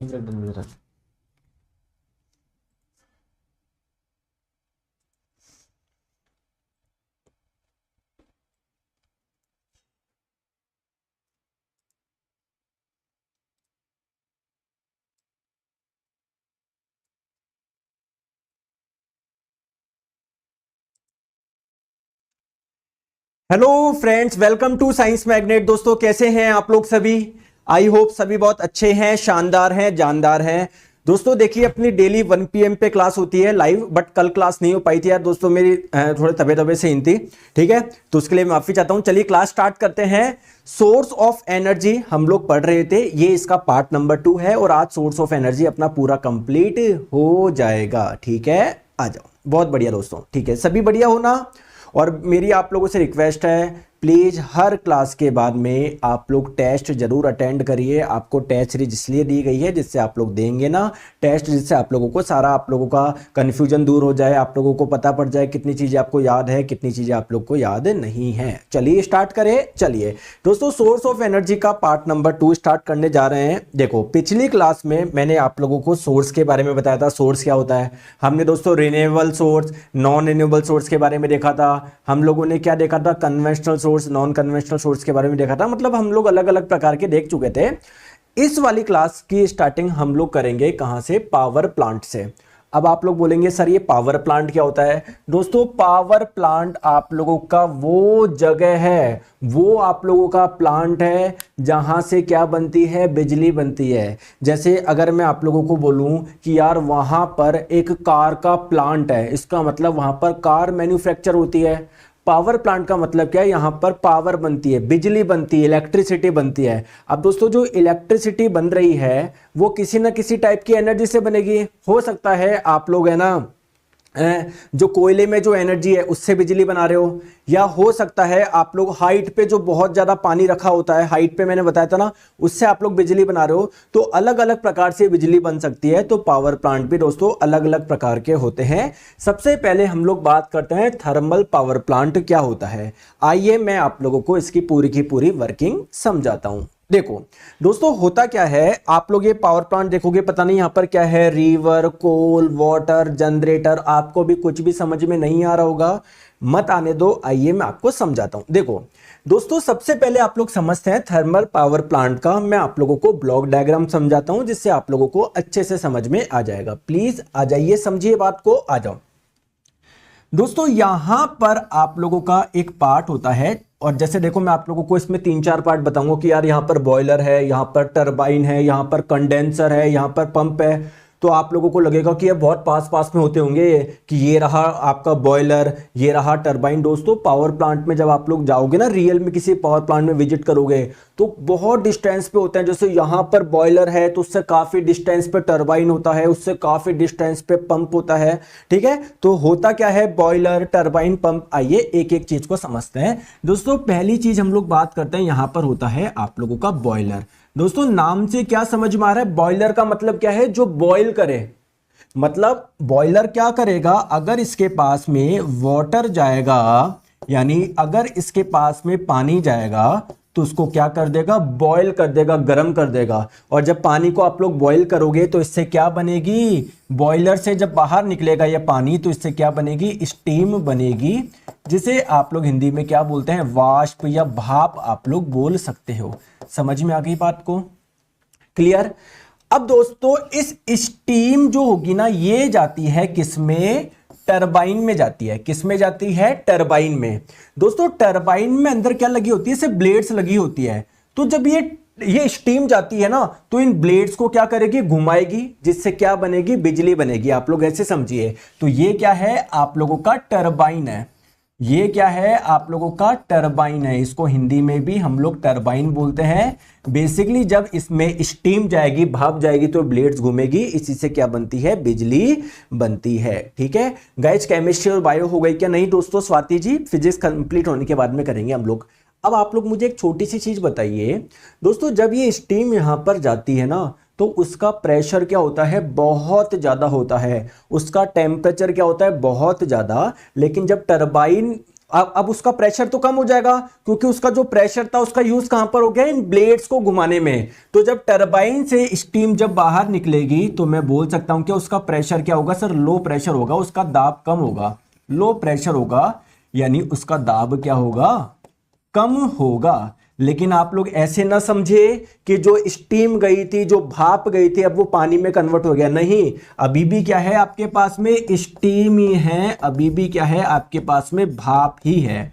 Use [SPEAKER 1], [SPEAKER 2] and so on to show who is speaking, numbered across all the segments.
[SPEAKER 1] Hello friends, welcome to science magnet. दोस्तों कैसे हैं आप लोग सभी? आई होप सभी बहुत अच्छे हैं, शानदार हैं, जानदार हैं। दोस्तों देखिए, अपनी डेली 1 PM पे क्लास होती है लाइव, बट कल क्लास नहीं हो पाई थी यार दोस्तों, मेरी थोड़ी तबीयत सही थी। ठीक है, तो उसके लिए माफी चाहता हूं। चलिए क्लास स्टार्ट करते हैं। सोर्स ऑफ एनर्जी हम लोग पढ़ रहे थे, ये इसका पार्ट नंबर 2 है और आज सोर्स ऑफ एनर्जी अपना पूरा कंप्लीट हो जाएगा। ठीक है, आ जाओ। बहुत बढ़िया दोस्तों, ठीक है, सभी बढ़िया हो ना? और मेरी आप लोगों से रिक्वेस्ट है, प्लीज हर क्लास के बाद में आप लोग टेस्ट जरूर अटेंड करिए। आपको टेस्ट सीरीज इसलिए दी गई है जिससे आप लोग देंगे ना टेस्ट, जिससे आप लोगों को सारा आप लोगों का कंफ्यूजन दूर हो जाए, आप लोगों को पता पड़ जाए कितनी चीजें आपको याद है, कितनी चीजें आप लोग को याद नहीं है। चलिए स्टार्ट करें। चलिए दोस्तों, सोर्स ऑफ एनर्जी का पार्ट नंबर 2 स्टार्ट करने जा रहे हैं। देखो, पिछली क्लास में मैंने आप लोगों को सोर्स के बारे में बताया था। सोर्स क्या होता है? हमने दोस्तों renewable source, non renewable source के बारे में देखा था। हम लोगों ने क्या देखा था? Conventional source, non conventional source के बारे में देखा था। मतलब हम लोग अलग अलग प्रकार के देख चुके थे। इस वाली क्लास की स्टार्टिंग हम लोग करेंगे कहां से? पावर प्लांट से। अब आप लोग बोलेंगे सर ये पावर प्लांट क्या होता है? दोस्तों पावर प्लांट आप लोगों का वो जगह है, वो आप लोगों का प्लांट है जहां से क्या बनती है? बिजली बनती है। जैसे अगर मैं आप लोगों को बोलूं कि यार वहां पर एक कार का प्लांट है, इसका मतलब वहां पर कार मैन्युफैक्चर होती है। पावर प्लांट का मतलब क्या है? यहां पर पावर बनती है, बिजली बनती है, इलेक्ट्रिसिटी बनती है। अब दोस्तों जो इलेक्ट्रिसिटी बन रही है वो किसी ना किसी टाइप की एनर्जी से बनेगी। हो सकता है आप लोग है ना जो कोयले में जो एनर्जी है उससे बिजली बना रहे हो, या हो सकता है आप लोग हाइट पे जो बहुत ज्यादा पानी रखा होता है, हाइट पे मैंने बताया था ना, उससे आप लोग बिजली बना रहे हो। तो अलग अलग प्रकार से बिजली बन सकती है। तो पावर प्लांट भी दोस्तों अलग अलग प्रकार के होते हैं। सबसे पहले हम लोग बात करते हैं थर्मल पावर प्लांट क्या होता है। आइए मैं आप लोगों को इसकी पूरी की पूरी वर्किंग समझाता हूं। देखो दोस्तों, होता क्या है, आप लोग ये पावर प्लांट देखोगे, पता नहीं यहां पर क्या है, रिवर, कोल, वाटर, जनरेटर। आपको भी कुछ भी समझ में नहीं आ रहा होगा, मत आने दो। आइए मैं आपको समझाता हूं। देखो दोस्तों, सबसे पहले आप लोग समझते हैं थर्मल पावर प्लांट का। मैं आप लोगों को ब्लॉक डायग्राम समझाता हूं जिससे आप लोगों को अच्छे से समझ में आ जाएगा। प्लीज आ जाइए, समझिए बात को, आ जाओ। दोस्तों यहां पर आप लोगों का एक पार्ट होता है, और जैसे देखो मैं आप लोगों को इसमें 3-4 पार्ट बताऊंगा कि यार यहां पर बॉयलर है, यहां पर टरबाइन है, यहां पर कंडेंसर है, यहां पर पंप है। तो आप लोगों को लगेगा कि ये बहुत पास पास में होते होंगे, कि ये रहा आपका बॉयलर, ये रहा टरबाइन। दोस्तों पावर प्लांट में जब आप लोग जाओगे ना, रियल में किसी पावर प्लांट में विजिट करोगे, तो बहुत डिस्टेंस पे होते हैं। जैसे यहां पर बॉयलर है तो उससे काफी डिस्टेंस पे टरबाइन होता है, उससे काफी डिस्टेंस पे पंप होता है। ठीक है, तो होता क्या है? Boiler, turbine, pump. आइए एक एक चीज को समझते हैं। दोस्तों पहली चीज हम लोग बात करते हैं, यहां पर होता है आप लोगों का बॉयलर। दोस्तों नाम से क्या समझ में आ रहा है? बॉयलर का मतलब क्या है? जो बॉयल करे। मतलब बॉयलर क्या करेगा? अगर इसके पास में वाटर जाएगा, यानी अगर इसके पास में पानी जाएगा, तो उसको क्या कर देगा? बॉयल कर देगा, गर्म कर देगा। और जब पानी को आप लोग बॉयल करोगे तो इससे क्या बनेगी? बॉयलर से जब बाहर निकलेगा यह पानी, तो इससे क्या बनेगी? स्टीम बनेगी, जिसे आप लोग हिंदी में क्या बोलते हैं? वाष्प या भाप आप लोग बोल सकते हो। समझ में आ गई बात को? क्लियर? अब दोस्तों इस स्टीम जो होगी ना, ये जाती है किसमें? टरबाइन में जाती है। किस में जाती है? टरबाइन में। दोस्तों टरबाइन में अंदर क्या लगी होती है? सिर्फ ब्लेड्स लगी होती है। तो जब ये स्टीम जाती है ना, तो इन ब्लेड्स को क्या करेगी? घुमाएगी, जिससे क्या बनेगी? बिजली बनेगी। आप लोग ऐसे समझिए। तो ये क्या है? आप लोगों का टरबाइन है। ये क्या है? आप लोगों का टरबाइन है। इसको हिंदी में भी हम लोग टरबाइन बोलते हैं। बेसिकली जब इसमें स्टीम जाएगी, भाप जाएगी, तो ब्लेड्स घूमेगी, इसी से क्या बनती है? बिजली बनती है। ठीक है गाइस, केमिस्ट्री और बायो हो गई क्या? नहीं दोस्तों, स्वाति जी फिजिक्स कंप्लीट होने के बाद में करेंगे हम लोग। अब आप लोग मुझे एक छोटी सी चीज बताइए दोस्तों, जब ये स्टीम यहां पर जाती है ना, तो उसका प्रेशर क्या होता है? बहुत ज्यादा होता है। उसका टेम्परेचर क्या होता है? बहुत ज्यादा। लेकिन जब टरबाइन अब उसका प्रेशर तो कम हो जाएगा, क्योंकि उसका जो प्रेशर था उसका यूज कहां पर हो गया, इन ब्लेड्स को घुमाने में। तो जब टरबाइन से स्टीम जब बाहर निकलेगी तो मैं बोल सकता हूं कि उसका प्रेशर क्या होगा सर, लो प्रेशर होगा, उसका दाब कम होगा, लो प्रेशर होगा, यानी उसका दाब क्या होगा, कम होगा। लेकिन आप लोग ऐसे ना समझे कि जो स्टीम गई थी, जो भाप गई थी, अब वो पानी में कन्वर्ट हो गया, नहीं, अभी भी क्या है आपके पास में, स्टीम ही है, अभी भी क्या है आपके पास में, भाप ही है।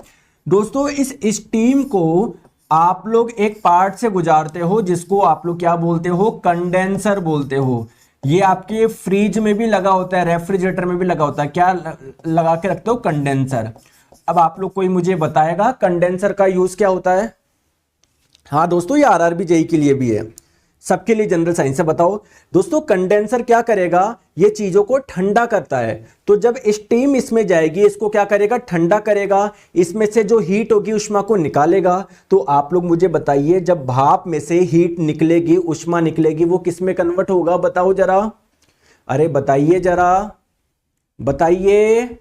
[SPEAKER 1] दोस्तों इस स्टीम को आप लोग एक पार्ट से गुजारते हो जिसको आप लोग क्या बोलते हो, कंडेंसर बोलते हो। ये आपके फ्रिज में भी लगा होता है, रेफ्रिजरेटर में भी लगा होता है, क्या लगा के रखते हो, कंडेंसर। अब आप लोग कोई मुझे बताएगा कंडेंसर का यूज क्या होता है। हाँ दोस्तों, ये आरआरबी जेईई के लिए भी है, सबके लिए जनरल साइंस है। बताओ दोस्तों, कंडेंसर क्या करेगा, ये चीजों को ठंडा करता है। तो जब स्टीम इसमें जाएगी, इसको क्या करेगा, ठंडा करेगा, इसमें से जो हीट होगी उष्मा को निकालेगा। तो आप लोग मुझे बताइए, जब भाप में से हीट निकलेगी, उष्मा निकलेगी, वो किस में कन्वर्ट होगा, बताओ जरा, अरे बताइए जरा, बताइए।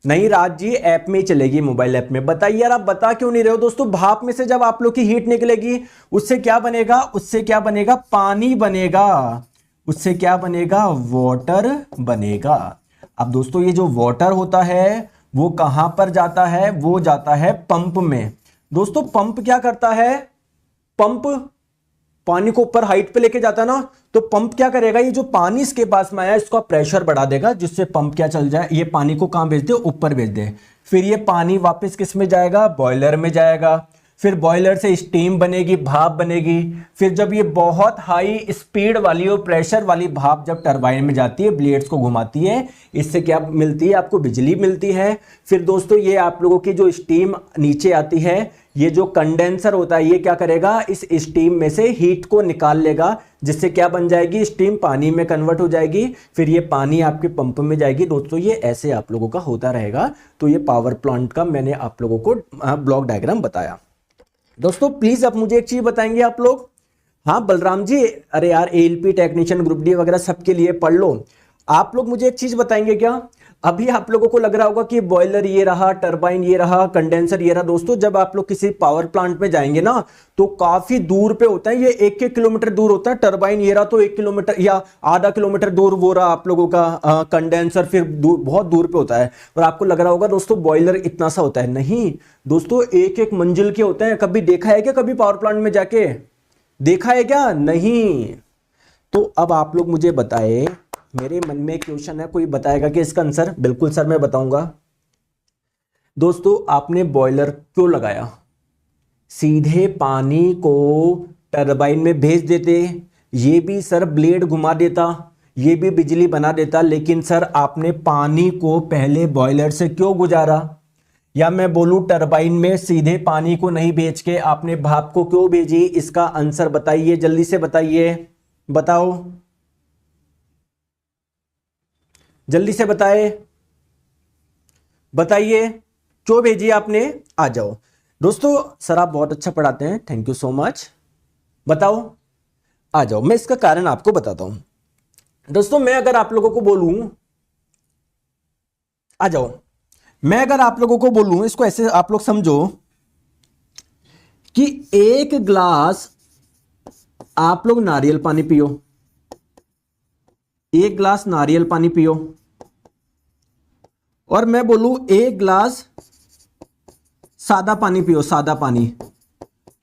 [SPEAKER 1] नहीं राज जी, ऐप में ही चलेगी, मोबाइल ऐप में। बताइए यार, आप बता क्यों नहीं रहे हो। दोस्तों भाप में से जब आप लोग की हीट निकलेगी, उससे क्या बनेगा, उससे क्या बनेगा, पानी बनेगा, उससे क्या बनेगा, वाटर बनेगा। अब दोस्तों ये जो वाटर होता है वो कहां पर जाता है, वो जाता है पंप में। दोस्तों पंप क्या करता है, पंप पानी को ऊपर हाइट पे लेके जाता है ना, तो पंप क्या करेगा, ये जो पानी इसके पास में आया इसका प्रेशर बढ़ा देगा, जिससे पंप क्या चल जाए, ये पानी को कहां भेज दे, ऊपर भेज दे। फिर ये पानी वापस किस में जाएगा, बॉयलर में जाएगा। फिर बॉयलर से स्टीम बनेगी, भाप बनेगी। फिर जब ये बहुत हाई स्पीड वाली और प्रेशर वाली भाप जब टरबाइन में जाती है, ब्लेड्स को घुमाती है, इससे क्या मिलती है, आपको बिजली मिलती है। फिर दोस्तों ये आप लोगों की जो स्टीम नीचे आती है, ये जो कंडेंसर होता है, ये क्या करेगा, इस स्टीम में से हीट को निकाल लेगा, जिससे क्या बन जाएगी, स्टीम पानी में कन्वर्ट हो जाएगी। फिर ये पानी आपके पंप में जाएगी। दोस्तों ये ऐसे आप लोगों का होता रहेगा। तो ये पावर प्लांट का मैंने आप लोगों को ब्लॉक डायग्राम बताया। दोस्तों प्लीज अब मुझे एक चीज बताएंगे आप लोग। हाँ बलराम जी, अरे यार एएलपी टेक्नीशियन, ग्रुप डी वगैरह सबके लिए पढ़ लो। आप लोग मुझे एक चीज बताएंगे क्या, अभी आप लोगों को लग रहा होगा कि बॉयलर ये रहा, टरबाइन ये रहा, कंडेंसर ये रहा। दोस्तों जब आप लोग किसी पावर प्लांट में जाएंगे ना, तो काफी दूर पे होता है, ये 1-1 किलोमीटर दूर होता है। टरबाइन ये रहा तो 1 किलोमीटर या आधा किलोमीटर दूर वो रहा आप लोगों का कंडेंसर, फिर बहुत दूर पे होता है। और आपको लग रहा होगा दोस्तों बॉयलर इतना सा होता है, नहीं दोस्तों, 1-1 मंजिल के होते हैं। कभी देखा है क्या, कभी पावर प्लांट में जाके देखा है क्या, नहीं। तो अब आप लोग मुझे बताए, मेरे मन में एक क्वेश्चन है, कोई बताएगा कि इसका आंसर। बिल्कुल सर मैं बताऊंगा। दोस्तों आपने बॉयलर क्यों लगाया, सीधे पानी को टरबाइन में भेज देते, ये भी सर ब्लेड घुमा देता, ये भी बिजली बना देता, लेकिन सर आपने पानी को पहले बॉयलर से क्यों गुजारा, या मैं बोलूं टरबाइन में सीधे पानी को नहीं भेज के आपने भाप को क्यों भेजी। इसका आंसर बताइए, जल्दी से बताइए, बताओ जल्दी से बताए, बताइए क्यों भेजी आपने, आ जाओ। दोस्तों सर आप बहुत अच्छा पढ़ाते हैं, थैंक यू सो मच, बताओ आ जाओ, मैं इसका कारण आपको बताता हूं। दोस्तों मैं अगर आप लोगों को बोलूं, आ जाओ, मैं अगर आप लोगों को बोलूं, इसको ऐसे आप लोग समझो कि 1 ग्लास आप लोग नारियल पानी पियो, 1 ग्लास नारियल पानी पियो, और मैं बोलूं 1 ग्लास सादा पानी पियो, सादा पानी,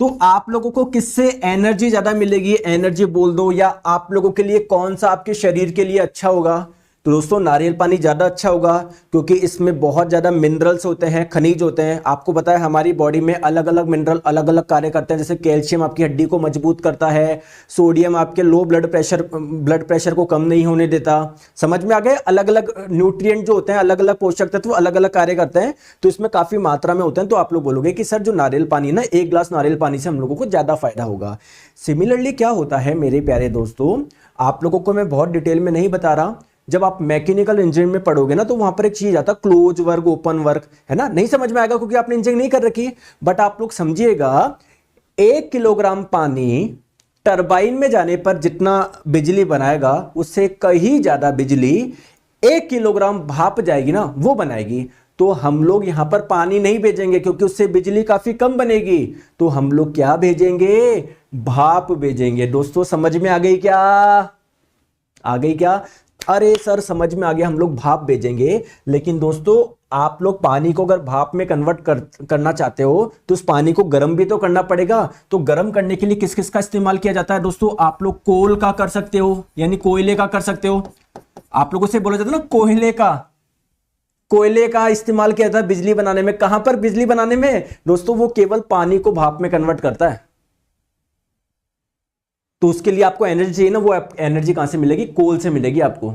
[SPEAKER 1] तो आप लोगों को किससे एनर्जी ज्यादा मिलेगी, एनर्जी बोल दो, या आप लोगों के लिए कौन सा आपके शरीर के लिए अच्छा होगा। तो दोस्तों नारियल पानी ज़्यादा अच्छा होगा, क्योंकि इसमें बहुत ज़्यादा मिनरल्स होते हैं, खनिज होते हैं। आपको पता है हमारी बॉडी में अलग अलग मिनरल अलग अलग कार्य करते हैं, जैसे कैल्शियम आपकी हड्डी को मजबूत करता है, सोडियम आपके लो ब्लड प्रेशर को कम नहीं होने देता। समझ में आ गए, अलग अलग न्यूट्रिएंट जो होते हैं, अलग अलग पोषक तत्व अलग अलग कार्य करते हैं, तो इसमें काफ़ी मात्रा में होते हैं। तो आप लोग बोलोगे कि सर जो नारियल पानी ना, 1 ग्लास नारियल पानी से हम लोगों को ज़्यादा फायदा होगा। सिमिलरली क्या होता है मेरे प्यारे दोस्तों, आप लोगों को मैं बहुत डिटेल में नहीं बता रहा, जब आप मैकेनिकल इंजीनियरिंग में पढ़ोगे ना, तो वहां पर एक चीज आता है क्लोज वर्क ओपन वर्क, है ना। नहीं समझ में आएगा क्योंकि आपने इंजीनियरिंग नहीं कर रखी, बट आप लोग समझिएगा 1 किलोग्राम पानी टरबाइन में जाने पर जितना बिजली बनाएगा, उससे कहीं ज्यादा बिजली 1 किलोग्राम भाप जाएगी ना, वो बनाएगी। तो हम लोग यहां पर पानी नहीं भेजेंगे क्योंकि उससे बिजली काफी कम बनेगी। तो हम लोग क्या भेजेंगे, भाप भेजेंगे। दोस्तों समझ में आ गई क्या, आ गई क्या? अरे सर समझ में आ गया, हम लोग भाप भेजेंगे। लेकिन दोस्तों आप लोग पानी को अगर भाप में कन्वर्ट करना चाहते हो तो उस पानी को गर्म भी तो करना पड़ेगा। तो गर्म करने के लिए किस किस का इस्तेमाल किया जाता है दोस्तों? आप लोग कोल का कर सकते हो, यानी कोयले का कर सकते हो। आप लोगों से बोला जाता है ना कोयले का इस्तेमाल किया जाता है बिजली बनाने में। कहां पर बिजली बनाने में दोस्तों? वो केवल पानी को भाप में कन्वर्ट करता है। तो उसके लिए आपको एनर्जी चाहिए ना, वो एनर्जी कहां से मिलेगी? कोल से मिलेगी आपको।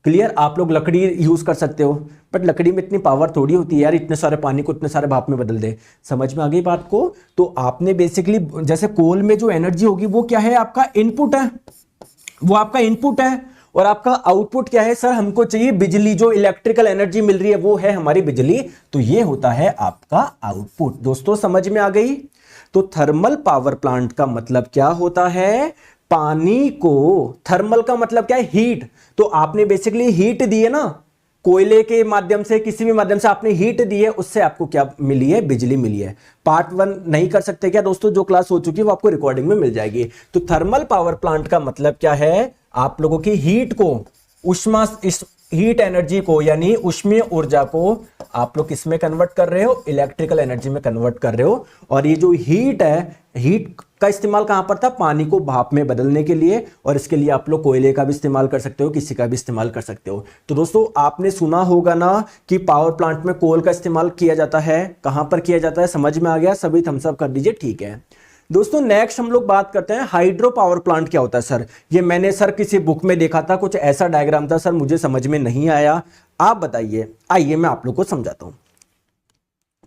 [SPEAKER 1] क्लियर? आप लोग लकड़ी यूज कर सकते हो, बट लकड़ी में इतनी पावर थोड़ी होती है यार, इतने सारे पानी को इतने सारे भाप में बदल दे। समझ में आ गई बात को? तो आपने बेसिकली जैसे कोल में जो एनर्जी होगी वो क्या है? आपका इनपुट है, वो आपका इनपुट है। और आपका आउटपुट क्या है? सर हमको चाहिए बिजली, जो इलेक्ट्रिकल एनर्जी मिल रही है वो है हमारी बिजली। तो ये होता है आपका आउटपुट। दोस्तों समझ में आ गई? तो थर्मल पावर प्लांट का मतलब क्या होता है? पानी को, थर्मल का मतलब क्या है? हीट। तो आपने बेसिकली हीट दी है ना, कोयले के माध्यम से, किसी भी माध्यम से आपने हीट दी है, उससे आपको क्या मिली है? बिजली मिली है। पार्ट 1 नहीं कर सकते क्या दोस्तों? जो क्लास हो चुकी है वो आपको रिकॉर्डिंग में मिल जाएगी। तो थर्मल पावर प्लांट का मतलब क्या है? आप लोगों की हीट को, उष्मा, इस हीट एनर्जी को यानी ऊष्मीय ऊर्जा को आप लोग किस में कन्वर्ट कर रहे हो? इलेक्ट्रिकल एनर्जी में कन्वर्ट कर रहे हो। और ये जो हीट है, हीट का इस्तेमाल कहां पर था? पानी को भाप में बदलने के लिए। और इसके लिए आप लोग कोयले का भी इस्तेमाल कर सकते हो, किसी का भी इस्तेमाल कर सकते हो। तो दोस्तों आपने सुना होगा ना कि पावर प्लांट में कोल का इस्तेमाल किया जाता है। कहां पर किया जाता है? समझ में आ गया? सभी थम्स अप कर दीजिए, ठीक है। दोस्तों नेक्स्ट हम लोग बात करते हैं हाइड्रो पावर प्लांट क्या होता है। सर ये मैंने सर किसी बुक में देखा था, कुछ ऐसा डायग्राम था सर, मुझे समझ में नहीं आया, आप बताइए। आइए मैं आप लोग को समझाता हूं,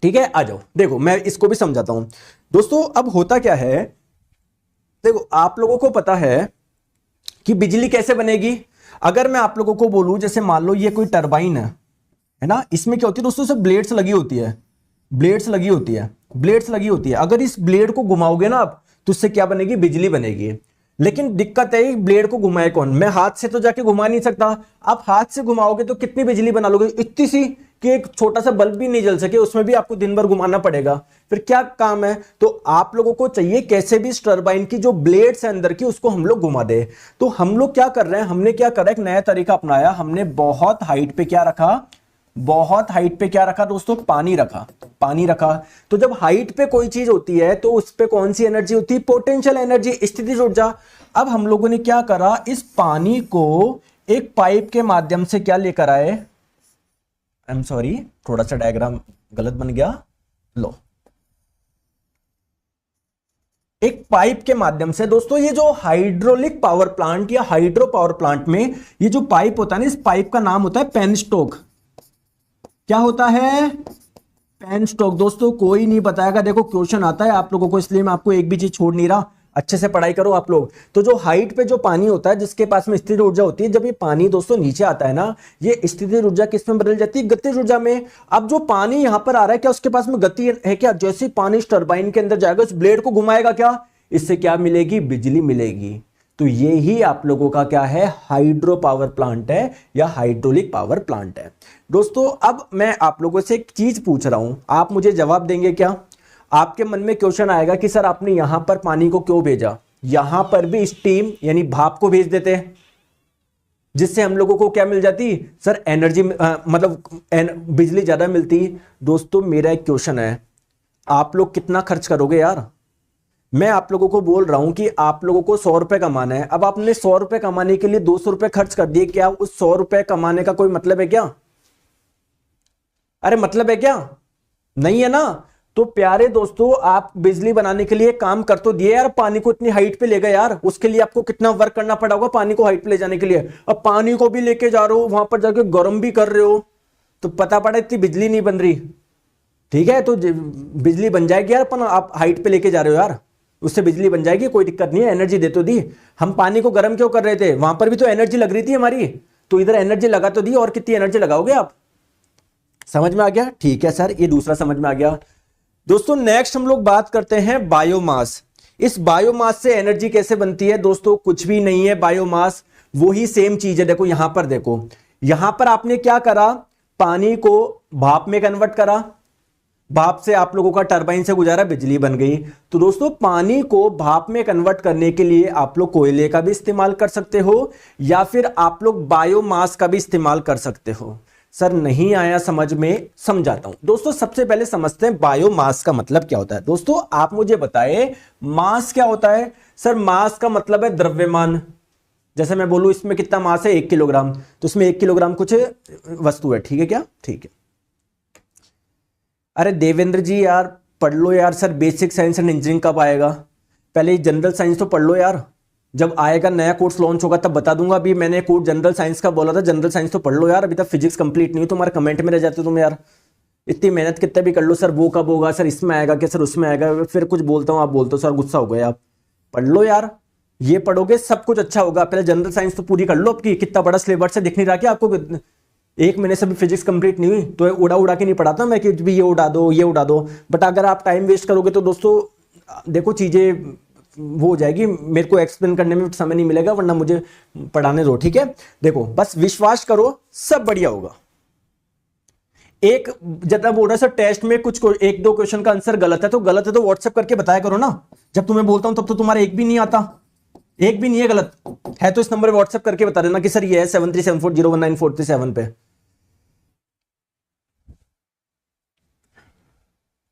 [SPEAKER 1] ठीक है? आ जाओ, देखो मैं इसको भी समझाता हूं। दोस्तों अब होता क्या है, देखो आप लोगों को पता है कि बिजली कैसे बनेगी। अगर मैं आप लोगों को बोलूं, जैसे मान लो ये कोई टरबाइन है ना, इसमें क्या होती है दोस्तों? सब ब्लेड्स लगी होती है, ब्लेड्स लगी होती है, ब्लेड्स लगी होती है। अगर इस ब्लेड को घुमाओगे ना आप, तो उससे क्या बनेगी? बिजली बनेगी। लेकिन दिक्कत है ब्लेड को घुमाए कौन? मैं हाथ से तो जाके घुमा नहीं सकता। आप हाथ से घुमाओगे तो कितनी बिजली बना लोगे? इतनी सी कि एक छोटा सा बल्ब भी नहीं जल सके, उसमें भी आपको दिन भर घुमाना पड़ेगा। फिर क्या काम है? तो आप लोगों को चाहिए कैसे भी इस टरबाइन की जो ब्लेड्स है अंदर की, उसको हम लोग घुमा दे। तो हम लोग क्या कर रहे हैं? हमने क्या करा? एक नया तरीका अपनाया। हमने बहुत हाइट पे क्या रखा? बहुत हाइट पे क्या रखा दोस्तों? पानी रखा, पानी रखा। तो जब हाइट पे कोई चीज होती है तो उस पे कौन सी एनर्जी होती है? पोटेंशियल एनर्जी, स्थितिज ऊर्जा। अब हम लोगों ने क्या करा? इस पानी को एक पाइप के माध्यम से क्या लेकर आए? आई एम सॉरी, थोड़ा सा डायग्राम गलत बन गया। लो, एक पाइप के माध्यम से दोस्तों, ये जो हाइड्रोलिक पावर प्लांट या हाइड्रो पावर प्लांट में ये जो पाइप होता है ना, इस पाइप का नाम होता है पेनस्टॉक। क्या होता है? पेनस्टॉक। दोस्तों कोई नहीं बताएगा, देखो क्वेश्चन आता है आप लोगों को, इसलिए मैं आपको एक भी चीज छोड़ नहीं रहा। अच्छे से पढ़ाई करो आप लोग। तो जो हाइट पे जो पानी होता है, जिसके पास में स्थिर ऊर्जा होती है, जब ये पानी दोस्तों नीचे आता है ना, ये स्थिर ऊर्जा किस में बदल जाती है? गतिज ऊर्जा में। अब जो पानी यहां पर आ रहा है, क्या उसके पास में गति है क्या? जैसे पानी इस टरबाइन के अंदर जाएगा, उस ब्लेड को घुमाएगा, क्या इससे क्या मिलेगी? बिजली मिलेगी। तो ये ही आप लोगों का क्या है? हाइड्रो पावर प्लांट है या हाइड्रोलिक पावर प्लांट है। दोस्तों अब मैं आप लोगों से एक चीज पूछ रहा हूं, आप मुझे जवाब देंगे क्या? आपके मन में क्वेश्चन आएगा कि सर आपने यहां पर पानी को क्यों भेजा? यहां पर भी स्टीम यानी भाप को भेज देते हैं, जिससे हम लोगों को क्या मिल जाती? सर एनर्जी, मतलब बिजली ज्यादा मिलती। दोस्तों मेरा एक क्वेश्चन है, आप लोग कितना खर्च करोगे यार? मैं आप लोगों को बोल रहा हूं कि आप लोगों को 100 रुपए कमाना है। अब आपने 100 रुपए कमाने के लिए 200 रुपए खर्च कर दिए, क्या उस 100 रुपए कमाने का कोई मतलब है क्या? अरे मतलब है क्या? नहीं है ना। तो प्यारे दोस्तों, आप बिजली बनाने के लिए काम कर तो दिए यार, पानी को इतनी हाइट पे ले गए यार, उसके लिए आपको कितना वर्क करना पड़ा होगा पानी को हाइट पे ले जाने के लिए। अब पानी को भी लेके जा रहे हो, वहां पर जाके गर्म भी कर रहे हो, तो पता पड़ा इतनी बिजली नहीं बन रही। ठीक है, तो बिजली बन जाएगी यार, अपन आप हाइट पे लेके जा रहे हो यार, उससे बिजली बन जाएगी, कोई दिक्कत नहीं है। एनर्जी दे तो दी। हम पानी को गर्म क्यों कर रहे थे? वहां पर भी तो एनर्जी लग रही थी हमारी, तो इधर एनर्जी लगा तो दी, और कितनी एनर्जी लगाओगे आप? समझ में आ गया? ठीक है सर, ये दूसरा समझ में आ गया। दोस्तों नेक्स्ट हम लोग बात करते हैं बायोमास। इस बायोमास से एनर्जी कैसे बनती है? दोस्तों कुछ भी नहीं है बायोमास, वही सेम चीज है। देखो यहां पर, देखो यहां पर आपने क्या करा? पानी को भाप में कन्वर्ट करा, भाप से आप लोगों का टरबाइन से गुजारा, बिजली बन गई। तो दोस्तों पानी को भाप में कन्वर्ट करने के लिए आप लोग कोयले का भी इस्तेमाल कर सकते हो या फिर आप लोग बायोमास का भी इस्तेमाल कर सकते हो। सर नहीं आया समझ में, समझाता हूं। दोस्तों सबसे पहले समझते हैं बायोमास का मतलब क्या होता है। दोस्तों आप मुझे बताएं मास क्या होता है। सर मास का मतलब है द्रव्यमान। जैसे मैं बोलूं इसमें कितना मास है 1 किलोग्राम, तो इसमें 1 किलोग्राम कुछ वस्तु है, ठीक है क्या? ठीक है। अरे देवेंद्र जी यार पढ़ लो यार। Sir basic science and engineering कब आएगा? पहले जनरल साइंस तो पढ़ लो यार, जब आएगा नया कोर्स लॉन्च होगा तब बता दूंगा। अभी मैंने कोर्स जनरल साइंस का बोला था, जनरल साइंस तो पढ़ लो यार। अभी तक फिजिक्स कंप्लीट नहीं हुई, तुम्हारे कमेंट में रह जाते तुम यार। इतनी मेहनत कितने भी कर लो, सर वो कब होगा, सर इसमें आएगा क्या, सर उसमें आएगा, फिर कुछ बोलता हूँ आप बोलते हो सर गुस्सा हो गए आप। पढ़ लो यार, ये पढ़ोगे सब कुछ अच्छा होगा। पहले जनरल साइंस तो पूरी कर लो आपकी। कितना बड़ा सिलेबस है, दिख नहीं रहा क्या आपको? 1 महीने से भी फिजिक्स कंप्लीट नहीं हुई तो उड़ा उड़ा के नहीं पढ़ाता मैं कि भी ये उड़ा दो ये उड़ा दो। बट अगर आप टाइम वेस्ट करोगे तो दोस्तों देखो चीजें वो हो जाएगी, मेरे को एक्सप्लेन करने में समय नहीं मिलेगा, वरना मुझे पढ़ाने दो, ठीक है? देखो बस विश्वास करो सब बढ़िया होगा। एक जितना बोल रहा है सर टेस्ट में कुछ 1-2 क्वेश्चन का आंसर गलत है तो व्हाट्सएप करके बताया करो ना। जब तुम्हें बोलता हूं तब तो तुम्हारा एक भी नहीं आता, एक भी नहीं है गलत है तो इस नंबर पे व्हाट्सएप करके बता देना कि सर ये है 7374019437 पे,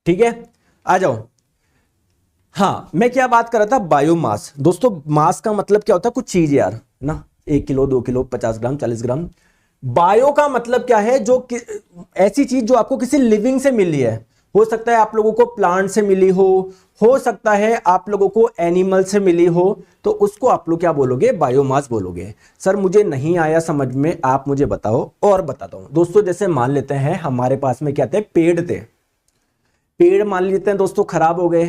[SPEAKER 1] ठीक है? आ जाओ। हाँ मैं क्या बात कर रहा था, बायोमास। दोस्तों मास का मतलब क्या होता है? कुछ चीज यार ना, 1 किलो 2 किलो 50 ग्राम 40 ग्राम। बायो का मतलब क्या है? जो ऐसी चीज जो आपको किसी लिविंग से मिली है। हो सकता है आप लोगों को प्लांट से मिली हो सकता है आप लोगों को एनिमल से मिली हो, तो उसको आप लोग क्या बोलोगे? बायोमास बोलोगे। सर मुझे नहीं आया समझ में, आप मुझे बताओ और बताता हूं। दोस्तों जैसे मान लेते हैं हमारे पास में क्या थे, पेड़ थे। पेड़ मान लेते हैं दोस्तों खराब हो गए,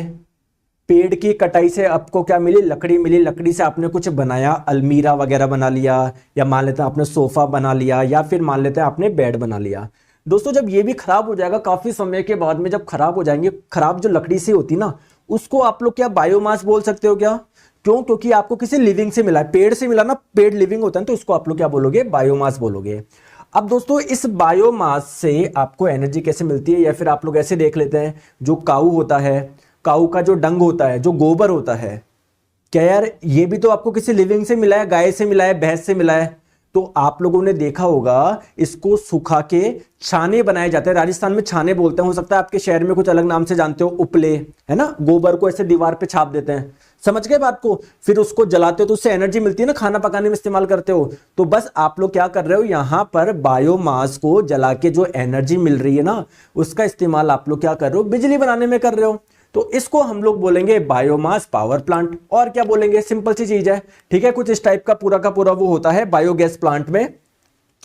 [SPEAKER 1] पेड़ की कटाई से आपको क्या मिली? लकड़ी मिली। लकड़ी से आपने कुछ बनाया, अलमीरा वगैरह बना लिया, या मान लेते हैं आपने सोफा बना लिया, या फिर मान लेते हैं आपने बेड बना लिया। दोस्तों जब ये भी खराब हो जाएगा काफी समय के बाद में, जब खराब हो जाएंगे, खराब जो लकड़ी से होती ना, उसको आप लोग क्या बायोमास बोल सकते हो क्या? क्यों? क्योंकि आपको किसी लिविंग से मिला है, पेड़ से मिला ना, पेड़ लिविंग होता है, तो उसको आप लोग क्या बोलोगे? बायोमास बोलोगे। अब दोस्तों इस बायोमास से आपको एनर्जी कैसे मिलती है? या फिर आप लोग ऐसे देख लेते हैं, जो काऊ होता है, काऊ का जो डंग होता है, जो गोबर होता है, क्या यार ये भी तो आपको किसी लिविंग से मिला है, गाय से मिला है, भैंस से मिला है। तो आप लोगों ने देखा होगा इसको सुखा के छाने बनाए जाते हैं। राजस्थान में छाने बोलते हैं, हो सकता है आपके शहर में कुछ अलग नाम से जानते हो, उपले, है ना? गोबर को ऐसे दीवार पे छाप देते हैं, समझ गए बात को? फिर उसको जलाते हो तो उससे एनर्जी मिलती है ना, खाना पकाने में इस्तेमाल करते हो। तो बस आप लोग क्या कर रहे हो, यहां पर बायोमास को जला के जो एनर्जी मिल रही है ना, उसका इस्तेमाल आप लोग क्या कर रहे हो? बिजली बनाने में कर रहे हो। तो इसको हम लोग बोलेंगे बायोमास पावर प्लांट। और क्या बोलेंगे? सिंपल सी चीज है, ठीक है? कुछ इस टाइप का पूरा वो होता है बायोगैस प्लांट में,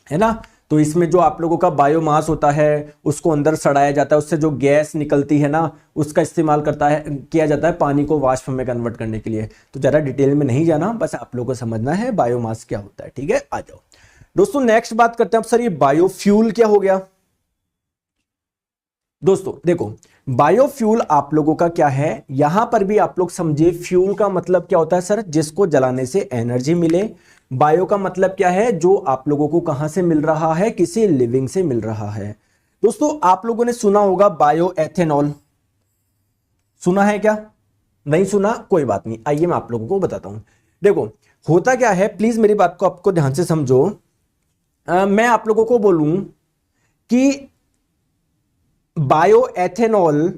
[SPEAKER 1] है ना? तो इसमें जो आप लोगों का बायोमास होता है उसको अंदर सड़ाया जाता है, उससे जो गैस निकलती है ना, उसका इस्तेमाल किया जाता है पानी को वाष्प में कन्वर्ट करने के लिए। तो जरा डिटेल में नहीं जाना, बस आप लोगों को समझना है बायोमास क्या होता है, ठीक है? आ जाओ दोस्तों नेक्स्ट बात करते हैं। अब सर ये बायोफ्यूल क्या हो गया? दोस्तों देखो बायोफ्यूल आप लोगों का क्या है, यहां पर भी आप लोग समझे। फ्यूल का मतलब क्या होता है सर? जिसको जलाने से एनर्जी मिले। बायो का मतलब क्या है? जो आप लोगों को कहां से मिल रहा है? किसी लिविंग से मिल रहा है। दोस्तों आप लोगों ने सुना होगा बायो एथेनॉल, सुना है क्या? नहीं सुना? कोई बात नहीं, आइए मैं आप लोगों को बताता हूं। देखो होता क्या है, प्लीज मेरी बात को आपको ध्यान से समझो। मैं आप लोगों को बोलूं कि बायो एथेनॉल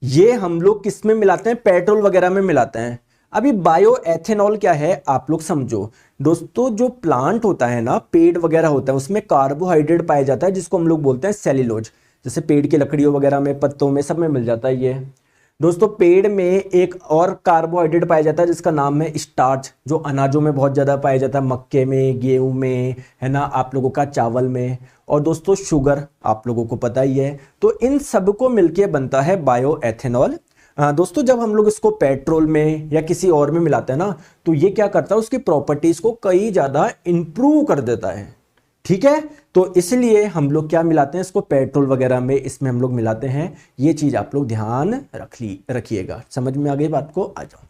[SPEAKER 1] ये हम लोग किस में मिलाते हैं? पेट्रोल वगैरह में मिलाते हैं। अभी बायो एथेनॉल क्या है आप लोग समझो। दोस्तों जो प्लांट होता है ना, पेड़ वगैरह होता है, उसमें कार्बोहाइड्रेट पाया जाता है जिसको हम लोग बोलते हैं सेल्यूलोज। जैसे पेड़ की लकड़ियों वगैरह में, पत्तों में, सब में मिल जाता है ये। दोस्तों पेड़ में एक और कार्बोहाइड्रेट पाया जाता है जिसका नाम है स्टार्च, जो अनाजों में बहुत ज़्यादा पाया जाता है, मक्के में, गेहूं में, है ना, आप लोगों का चावल में। और दोस्तों शुगर आप लोगों को पता ही है। तो इन सबको मिलके बनता है बायो एथेनॉल। दोस्तों जब हम लोग इसको पेट्रोल में या किसी और में मिलाते हैं ना, तो ये क्या करता है? उसकी प्रॉपर्टीज को कई ज़्यादा इंप्रूव कर देता है, ठीक है? तो इसलिए हम लोग क्या मिलाते हैं इसको? पेट्रोल वगैरह में इसमें हम लोग मिलाते हैं। ये चीज आप लोग ध्यान रखिएगा। समझ में आ गई बात को? आ जाओ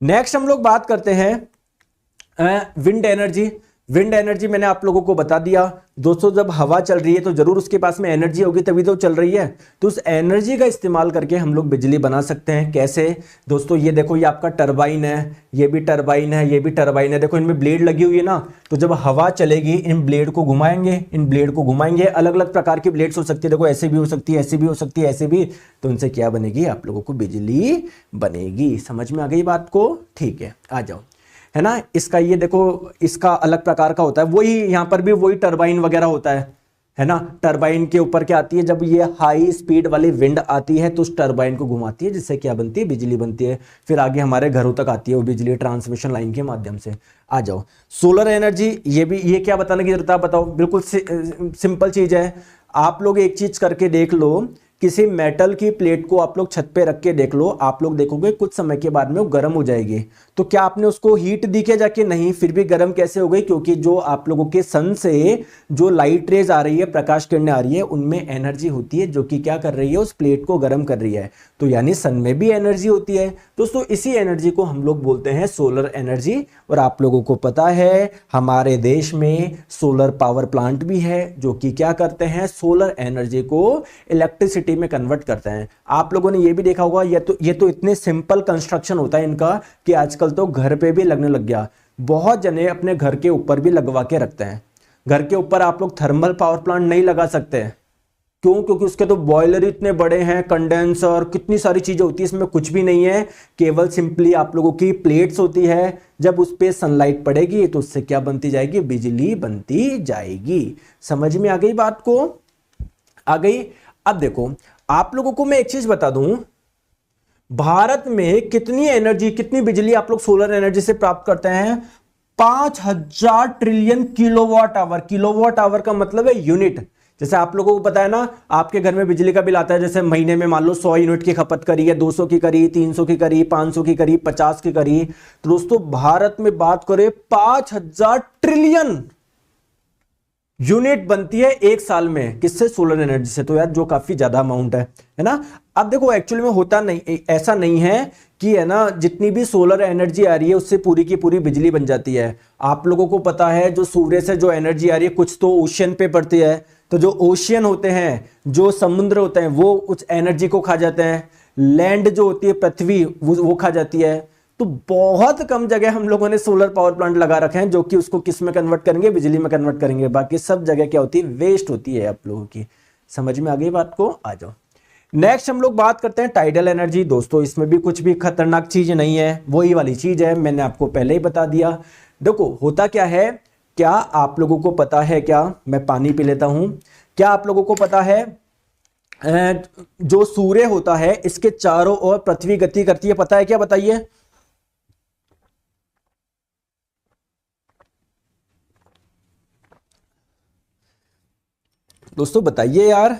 [SPEAKER 1] नेक्स्ट हम लोग बात करते हैं विंड एनर्जी। विंड एनर्जी मैंने आप लोगों को बता दिया दोस्तों, जब हवा चल रही है तो जरूर उसके पास में एनर्जी होगी तभी तो चल रही है। तो उस एनर्जी का इस्तेमाल करके हम लोग बिजली बना सकते हैं। कैसे दोस्तों, ये देखो, ये आपका टरबाइन है, ये भी टरबाइन है, ये भी टरबाइन है। देखो इनमें ब्लेड लगी हुई है ना, तो जब हवा चलेगी इन ब्लेड को घुमाएंगे, इन ब्लेड को घुमाएंगे। अलग अलग प्रकार की ब्लेड्स हो सकती है, देखो ऐसे भी हो सकती है, ऐसे भी हो सकती है, ऐसे भी। तो उनसे क्या बनेगी, आप लोगों को बिजली बनेगी। समझ में आ गई बात को? ठीक है, आ जाओ, है ना। इसका ये देखो, इसका अलग प्रकार का होता है, वही यहां पर भी वही टरबाइन वगैरह होता है ना। टरबाइन के ऊपर क्या आती है, जब ये हाई स्पीड वाली विंड आती है तो उस टरबाइन को घुमाती है, जिससे क्या बनती है, बिजली बनती है। फिर आगे हमारे घरों तक आती है वो बिजली ट्रांसमिशन लाइन के माध्यम से। आ जाओ, सोलर एनर्जी, ये भी, ये क्या बताने की जरूरत है, बताओ, बिल्कुल सिंपल चीज है। आप लोग एक चीज करके देख लो, किसी मेटल की प्लेट को आप लोग छत पे रख के देख लो, आप लोग देखोगे कुछ समय के बाद में वो गर्म हो जाएगी। तो क्या आपने उसको हीट दी क्या जाके? नहीं। फिर भी गर्म कैसे हो गई? क्योंकि जो आप लोगों के सन से जो लाइट रेज आ रही है, प्रकाश किरणें आ रही है, उनमें एनर्जी होती है जो कि क्या कर रही है, उस प्लेट को गर्म कर रही है। तो यानी सन में भी एनर्जी होती है दोस्तों। इसी एनर्जी को हम लोग बोलते हैं सोलर एनर्जी। और आप लोगों को पता है हमारे देश में सोलर पावर प्लांट भी है, जो कि क्या करते हैं, सोलर एनर्जी को इलेक्ट्रिसिटी में कन्वर्ट करते हैं। आप लोगों ने ये भी देखा होगा, ये तो इतने सिंपल कंस्ट्रक्शन होता है इनका कि आजकल तो घर पे भी लगने लग गया। बहुत जने अपने घर के ऊपर भी लगवा के रखते हैं। घर के ऊपर आप लोग थर्मल पावर प्लांट नहीं लगा सकते। क्यों? क्योंकि उसके तो बॉयलर इतने बड़े हैं, कंडेंसर, कितनी सारी चीजें होती है, इसमें कुछ भी नहीं है। केवल सिंपली आप लोगों की प्लेट्स होती है, जब उस पर सनलाइट पड़ेगी तो उससे क्या बनती जाएगी, बिजली बनती जाएगी। समझ में आ गई बात को? आ गई। अब देखो, आप लोगों को मैं एक चीज बता दूं, भारत में कितनी एनर्जी, कितनी बिजली आप लोग सोलर एनर्जी से प्राप्त करते हैं? 5000 trillion kilowatt hour. Kilowatt hour का मतलब है यूनिट। जैसे आप लोगों को पता है ना, आपके घर में बिजली का बिल आता है, जैसे महीने में मान लो 100 यूनिट की खपत करी है, 200 की करी, 300 की करी, 500 की करी, 50 की करी। तो दोस्तों भारत में बात करें 5000 ट्रिलियन यूनिट बनती है एक साल में। किससे? सोलर एनर्जी से। तो यार जो काफी ज्यादा अमाउंट है ना। अब देखो एक्चुअली में होता नहीं, ऐसा नहीं है कि, है ना, जितनी भी सोलर एनर्जी आ रही है उससे पूरी की पूरी बिजली बन जाती है। आप लोगों को पता है जो सूर्य से जो एनर्जी आ रही है, कुछ तो ओशियन पे पड़ती है। तो जो ओशियन होते हैं, जो समुद्र होते हैं, वो कुछ एनर्जी को खा जाते हैं। लैंड जो होती है, पृथ्वी, वो खा जाती है। तो बहुत कम जगह हम लोगों ने सोलर पावर प्लांट लगा रखे हैं, जो कि उसको किस में कन्वर्ट करेंगे, बिजली में कन्वर्ट करेंगे। बाकी सब जगह क्या होती है, वेस्ट होती है आप लोगों की। समझ में आ गई बात को? आ जाओ, नेक्स्ट हम लोग बात करते हैं टाइडल एनर्जी। दोस्तों इसमें भी कुछ भी खतरनाक चीज नहीं है, वही वाली चीज है, मैंने आपको पहले ही बता दिया। देखो होता क्या है, क्या आप लोगों को पता है? क्या, मैं पानी पी लेता हूं। क्या आप लोगों को पता है जो सूर्य होता है इसके चारों ओर पृथ्वी गति करती है? पता है क्या? बताइए। दोस्तों बताइए यार।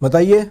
[SPEAKER 1] बताइए।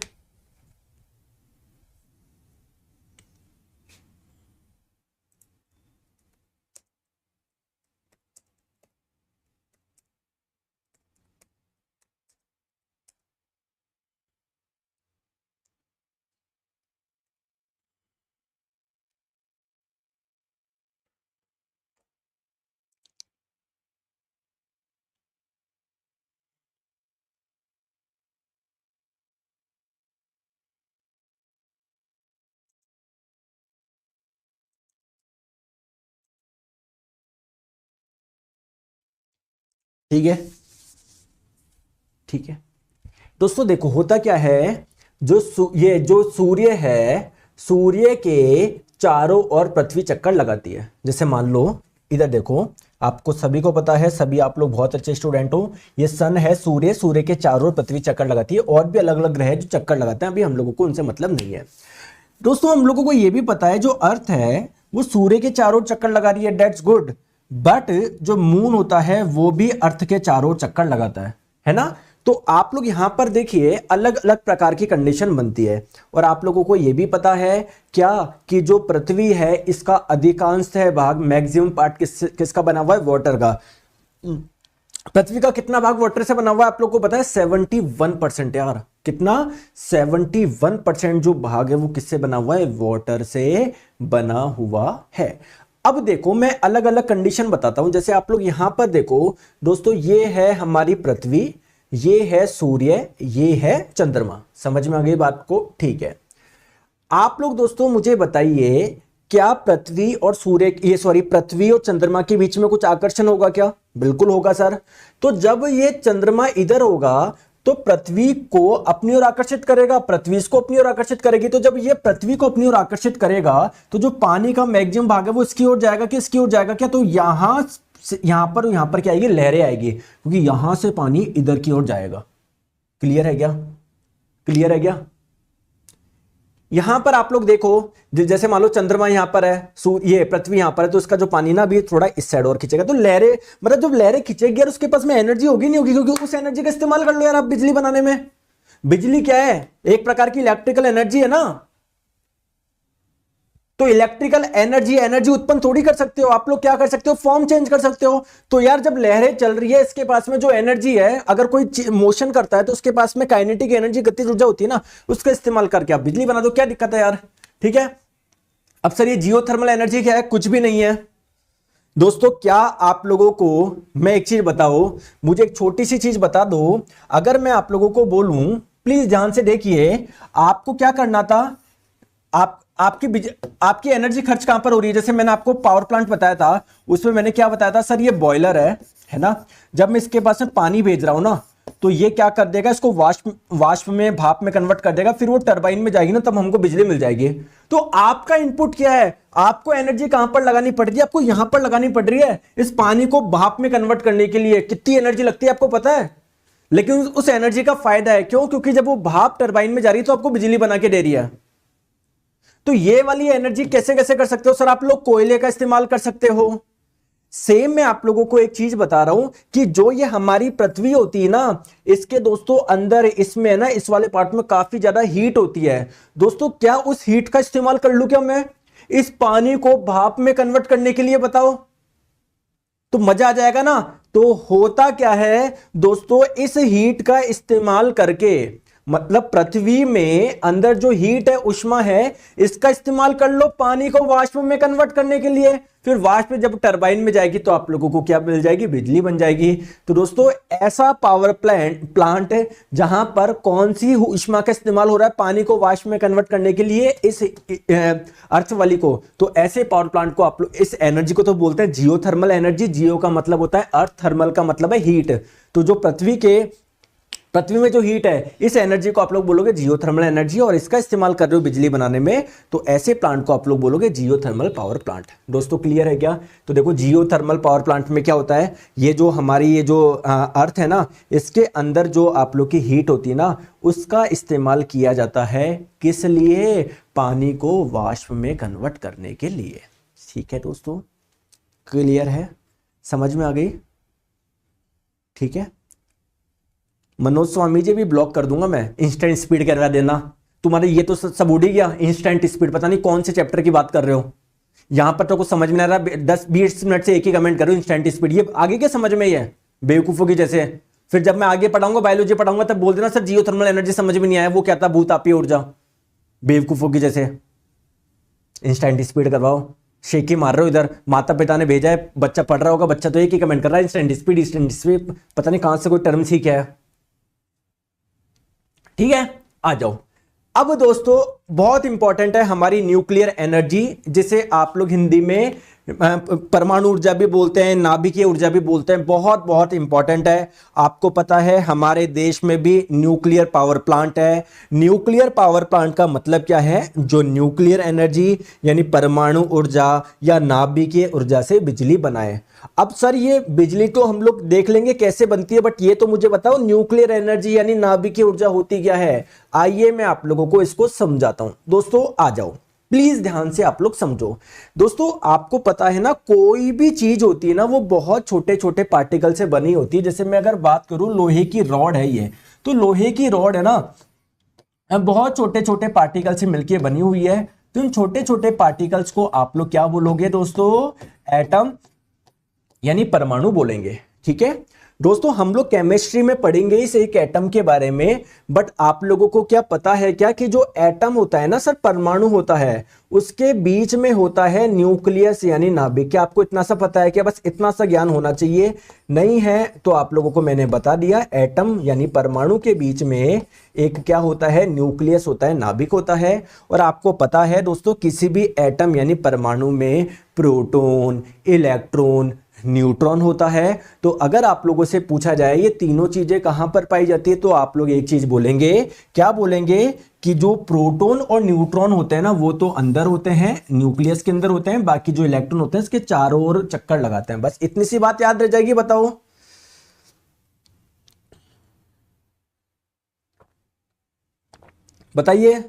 [SPEAKER 1] ठीक है, ठीक है दोस्तों, देखो होता क्या है, ये जो सूर्य है, सूर्य के चारों ओर पृथ्वी चक्कर लगाती है। जैसे मान लो इधर देखो, आपको सभी को पता है, सभी आप लोग बहुत अच्छे स्टूडेंट हो, ये सन है, सूर्य, सूर्य के चारों ओर पृथ्वी चक्कर लगाती है। और भी अलग अलग ग्रह जो चक्कर लगाते हैं, अभी हम लोगों को उनसे मतलब नहीं है। दोस्तों हम लोगों को यह भी पता है जो अर्थ है वो सूर्य के चारों ओर चक्कर लगा रही है, डेट्स गुड। बट जो मून होता है वो भी अर्थ के चारों ओर चक्कर लगाता है ना। तो आप लोग यहां पर देखिए अलग अलग प्रकार की कंडीशन बनती है। और आप लोगों को यह भी पता है क्या, कि जो पृथ्वी है इसका अधिकांश भाग, मैक्सिमम पार्ट किसका बना हुआ है? वाटर का। पृथ्वी का कितना भाग वाटर से बना हुआ है आप लोग को पता है? 71% यार। कितना 71% जो भाग है वो किससे बना हुआ है, वाटर से बना हुआ है। अब देखो मैं अलग अलग कंडीशन बताता हूं, जैसे आप लोग यहां पर देखो दोस्तों, ये है हमारी पृथ्वी, ये है सूर्य, ये है चंद्रमा। समझ में आ गई बात को? ठीक है, आप लोग दोस्तों मुझे बताइए, क्या पृथ्वी और सूर्य, ये सॉरी, पृथ्वी और चंद्रमा के बीच में कुछ आकर्षण होगा क्या? बिल्कुल होगा सर। तो जब ये चंद्रमा इधर होगा तो पृथ्वी को अपनी ओर आकर्षित करेगा, पृथ्वी इसको अपनी ओर आकर्षित करेगी। तो जब ये पृथ्वी को अपनी ओर आकर्षित करेगा तो जो पानी का मैक्सिमम भाग है वो इसकी ओर जाएगा कि इसकी ओर जाएगा क्या? तो यहां पर क्या आएगी, लहरें आएगी, क्योंकि यहां से पानी इधर की ओर जाएगा। क्लियर है क्या? क्लियर है क्या? यहां पर आप लोग देखो, जैसे मान लो चंद्रमा यहां पर है, ये पृथ्वी यहां पर है, तो इसका जो पानी ना भी थोड़ा इस साइड और खींचेगा, तो लहरें, मतलब जब लहरें खींचेगी यार उसके पास में एनर्जी होगी नहीं होगी? क्योंकि उस एनर्जी का इस्तेमाल कर लो यार आप बिजली बनाने में। बिजली क्या है, एक प्रकार की इलेक्ट्रिकल एनर्जी है ना। तो इलेक्ट्रिकल एनर्जी उत्पन्न थोड़ी कर सकते हो आप लोग, क्या कर सकते हो, फॉर्म चेंज कर सकते हो। तो यार जब लहरें चल रही है, इसके पास में जो एनर्जी है, अगर कोई मोशन करता है तो उसके पास में काइनेटिक एनर्जी, गतिज ऊर्जा होती है ना, उसका इस्तेमाल करके आप बिजली बना दो, क्या दिक्कत है यार? ठीक है। अब सर ये जियोथर्मल एनर्जी क्या है? कुछ भी नहीं है दोस्तों। क्या आप लोगों को मैं एक चीज बताओ, मुझे एक छोटी सी चीज बता दो। अगर मैं आप लोगों को बोलूं, प्लीज ध्यान से देखिए, आपको क्या करना था, आपकी एनर्जी खर्च कहां पर हो रही है? जैसे मैंने आपको पावर प्लांट बताया था, उसमें मैंने क्या बताया था, सर ये बॉयलर है ना। जब मैं इसके पास में पानी भेज रहा हूं ना, तो ये क्या कर देगा, इसको वाष्प में, भाप में कन्वर्ट कर देगा, फिर वो टरबाइन में जाएगी ना, तब हमको बिजली मिल जाएगी। तो आपका इनपुट क्या है, आपको एनर्जी कहां पर लगानी पड़ रही है? आपको यहां पर लगानी पड़ रही है। इस पानी को भाप में कन्वर्ट करने के लिए कितनी एनर्जी लगती है आपको पता है? लेकिन उस एनर्जी का फायदा है, क्यों? क्योंकि जब वो भाप टरबाइन में जा रही है तो आपको बिजली बना के दे रही है। तो ये वाली एनर्जी कैसे कैसे कर सकते हो सर? आप लोग कोयले का इस्तेमाल कर सकते हो। सेम मैं आप लोगों को एक चीज बता रहा हूं कि जो ये हमारी पृथ्वी होती है ना, इसके दोस्तों अंदर इसमें ना, इस वाले पार्ट में काफी ज्यादा हीट होती है दोस्तों। क्या उस हीट का इस्तेमाल कर लूं क्या मैं इस पानी को भाप में कन्वर्ट करने के लिए? बताओ, तो मजा आ जाएगा ना। तो होता क्या है दोस्तों, इस हीट का इस्तेमाल करके, मतलब पृथ्वी में अंदर जो हीट है, उष्मा है, इसका इस्तेमाल कर लो पानी को वाष्प में कन्वर्ट करने के लिए। फिर वाष्प जब टरबाइन में जाएगी तो आप लोगों को क्या मिल जाएगी, बिजली बन जाएगी। तो दोस्तों ऐसा पावर प्लांट है जहां पर कौन सी उष्मा का इस्तेमाल हो रहा है, पानी को वाष्प में कन्वर्ट करने के लिए, इस अर्थ वाली को। तो ऐसे पावर प्लांट को आप लोग, इस एनर्जी को तो बोलते हैं जियोथर्मल एनर्जी। जियो का मतलब होता है अर्थ, थर्मल का मतलब है हीट। तो जो पृथ्वी में जो हीट है, इस एनर्जी को आप लोग बोलोगे जियोथर्मल एनर्जी, और इसका इस्तेमाल कर रहे हो बिजली बनाने में, तो ऐसे प्लांट को आप लोग बोलोगे जियोथर्मल पावर प्लांट। दोस्तों क्लियर है क्या? तो देखो जियोथर्मल पावर प्लांट में क्या होता है, ये जो हमारी ये जो अर्थ है ना, इसके अंदर जो आप लोग की हीट होती है ना, उसका इस्तेमाल किया जाता है किस लिए? पानी को वाष्प में कन्वर्ट करने के लिए। ठीक है दोस्तों, क्लियर है? समझ में आ गई? ठीक है। मनोज स्वामी जी भी ब्लॉक कर दूंगा मैं, इंस्टेंट स्पीड करवा देना। तुम्हारे ये तो सब उड़ ही गया, इंस्टेंट स्पीड, पता नहीं कौन से चैप्टर की बात कर रहे हो। यहां पर तो कुछ समझ में आ रहा, 10-20 मिनट से एक ही कमेंट करो इंस्टेंट स्पीड। ये आगे क्या समझ में ही है, बेवकूफों की जैसे। फिर जब मैं आगे पढ़ाऊंगा, बायोलॉजी पढ़ाऊंगा, तब बोल देना सर जियोथर्मल एनर्जी समझ में नहीं आया, वो क्या था, भूतापीय ऊर्जा। बेवकूफों की जैसे इंस्टेंट स्पीड करवाओ, शेकी मार रहे हो इधर। माता पिता ने भेजा है, बच्चा पढ़ रहा होगा, बच्चा तो एक ही कमेंट कर रहा है इंस्टेंट स्पीड, पता नहीं कहां से कोई टर्म सीखा है। ठीक है, आ जाओ। अब दोस्तों बहुत इंपॉर्टेंट है हमारी न्यूक्लियर एनर्जी, जिसे आप लोग हिंदी में परमाणु ऊर्जा भी बोलते हैं, नाभिकीय ऊर्जा भी बोलते हैं। बहुत बहुत इंपॉर्टेंट है। आपको पता है हमारे देश में भी न्यूक्लियर पावर प्लांट है। न्यूक्लियर पावर प्लांट का मतलब क्या है? जो न्यूक्लियर एनर्जी यानी परमाणु ऊर्जा या नाभिकीय ऊर्जा से बिजली बनाए। अब सर ये बिजली तो हम लोग देख लेंगे कैसे बनती है, बट ये तो मुझे बताओ न्यूक्लियर एनर्जी यानी नाभिकीय ऊर्जा होती क्या है? आइए मैं आप लोगों को इसको समझाता हूं। दोस्तों आ जाओ, प्लीज ध्यान से आप लोग समझो। दोस्तों आपको पता है ना, कोई भी चीज होती है ना, वो बहुत छोटे छोटे पार्टिकल से बनी होती है। जैसे मैं अगर बात करूं, लोहे की रॉड है ये, तो लोहे की रॉड है ना, बहुत छोटे छोटे पार्टिकल से मिलकर बनी हुई है। तो इन छोटे छोटे पार्टिकल्स को आप लोग क्या बोलोगे दोस्तों? एटम यानी परमाणु बोलेंगे। ठीक है, दोस्तों हम लोग केमिस्ट्री में पढ़ेंगे इस एक एटम के बारे में, बट आप लोगों को क्या पता है क्या कि जो एटम होता है ना सर, परमाणु होता है, उसके बीच में होता है न्यूक्लियस यानी नाभिक। क्या आपको इतना सा पता है? क्या बस इतना सा ज्ञान होना चाहिए? नहीं है तो आप लोगों को मैंने बता दिया, एटम यानी परमाणु के बीच में एक क्या होता है, न्यूक्लियस होता है, नाभिक होता है। और आपको पता है दोस्तों, किसी भी एटम यानी परमाणु में प्रोटॉन, इलेक्ट्रॉन, न्यूट्रॉन होता है। तो अगर आप लोगों से पूछा जाए ये तीनों चीजें कहां पर पाई जाती है, तो आप लोग एक चीज बोलेंगे, क्या बोलेंगे कि जो प्रोटॉन और न्यूट्रॉन होते हैं ना, वो तो अंदर होते हैं, न्यूक्लियस के अंदर होते हैं, बाकी जो इलेक्ट्रॉन होते हैं इसके चारों ओर चक्कर लगाते हैं। बस इतनी सी बात याद रह जाएगी। बताओ बताइए।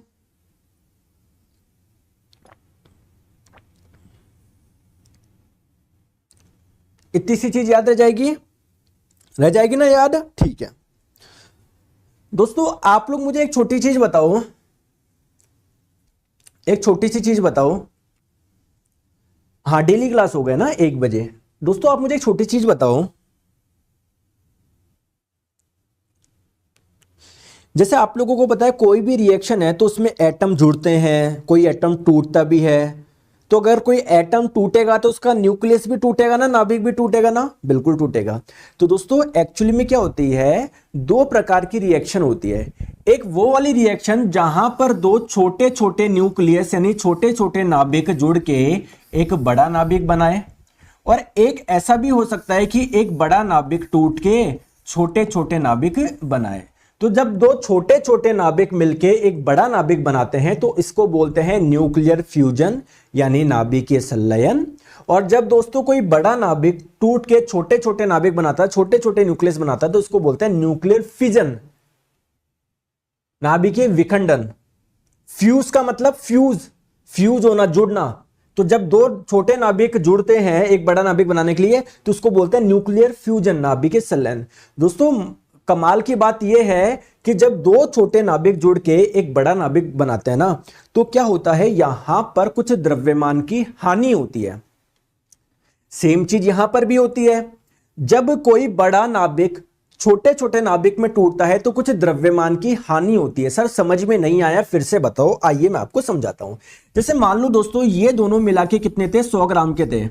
[SPEAKER 1] इतनी सी चीज याद रह जाएगी? रह जाएगी ना याद? ठीक है दोस्तों, आप लोग मुझे एक छोटी चीज बताओ, एक छोटी सी चीज बताओ। हाँ डेली क्लास हो गया ना 1 बजे। दोस्तों आप मुझे एक छोटी चीज बताओ, जैसे आप लोगों को पता है कोई भी रिएक्शन है तो उसमें एटम जुड़ते हैं, कोई एटम टूटता भी है। तो अगर कोई एटम टूटेगा तो उसका न्यूक्लियस भी टूटेगा ना, नाभिक भी टूटेगा ना? बिल्कुल टूटेगा। तो दोस्तों एक्चुअली में क्या होती है, दो प्रकार की रिएक्शन होती है। एक वो वाली रिएक्शन जहां पर दो छोटे छोटे न्यूक्लियस यानी छोटे छोटे नाभिक जुड़ के एक बड़ा नाभिक बनाए, और एक ऐसा भी हो सकता है कि एक बड़ा नाभिक टूट के छोटे छोटे नाभिक बनाए। तो जब दो छोटे छोटे नाभिक मिलके एक बड़ा नाभिक बनाते हैं तो इसको बोलते हैं न्यूक्लियर फ्यूजन यानी नाभिकीय संलयन। और जब दोस्तों कोई बड़ा नाभिक टूट के छोटे छोटे नाभिक बनाता है, छोटे छोटे न्यूक्लियस बनाता है, तो इसको बोलते हैं न्यूक्लियर फिजन, नाभिकीय विखंडन। फ्यूज का मतलब फ्यूज, फ्यूज होना, जुड़ना। तो जब दो छोटे नाभिक जुड़ते हैं एक बड़ा नाभिक बनाने के लिए तो उसको बोलते हैं न्यूक्लियर फ्यूजन, नाभिकीय संलयन। दोस्तों कमाल की बात यह है कि जब दो छोटे नाभिक जुड़ के एक बड़ा नाभिक बनाते हैं ना, तो क्या होता है, यहां पर कुछ द्रव्यमान की हानि होती है। सेम चीज यहां पर भी होती है। जब कोई बड़ा नाभिक छोटे छोटे नाभिक में टूटता है तो कुछ द्रव्यमान की हानि होती है। सर समझ में नहीं आया, फिर से बताओ। आइए मैं आपको समझाता हूं। जैसे मान लो दोस्तों ये दोनों मिला के कितने थे, 100 ग्राम के थे,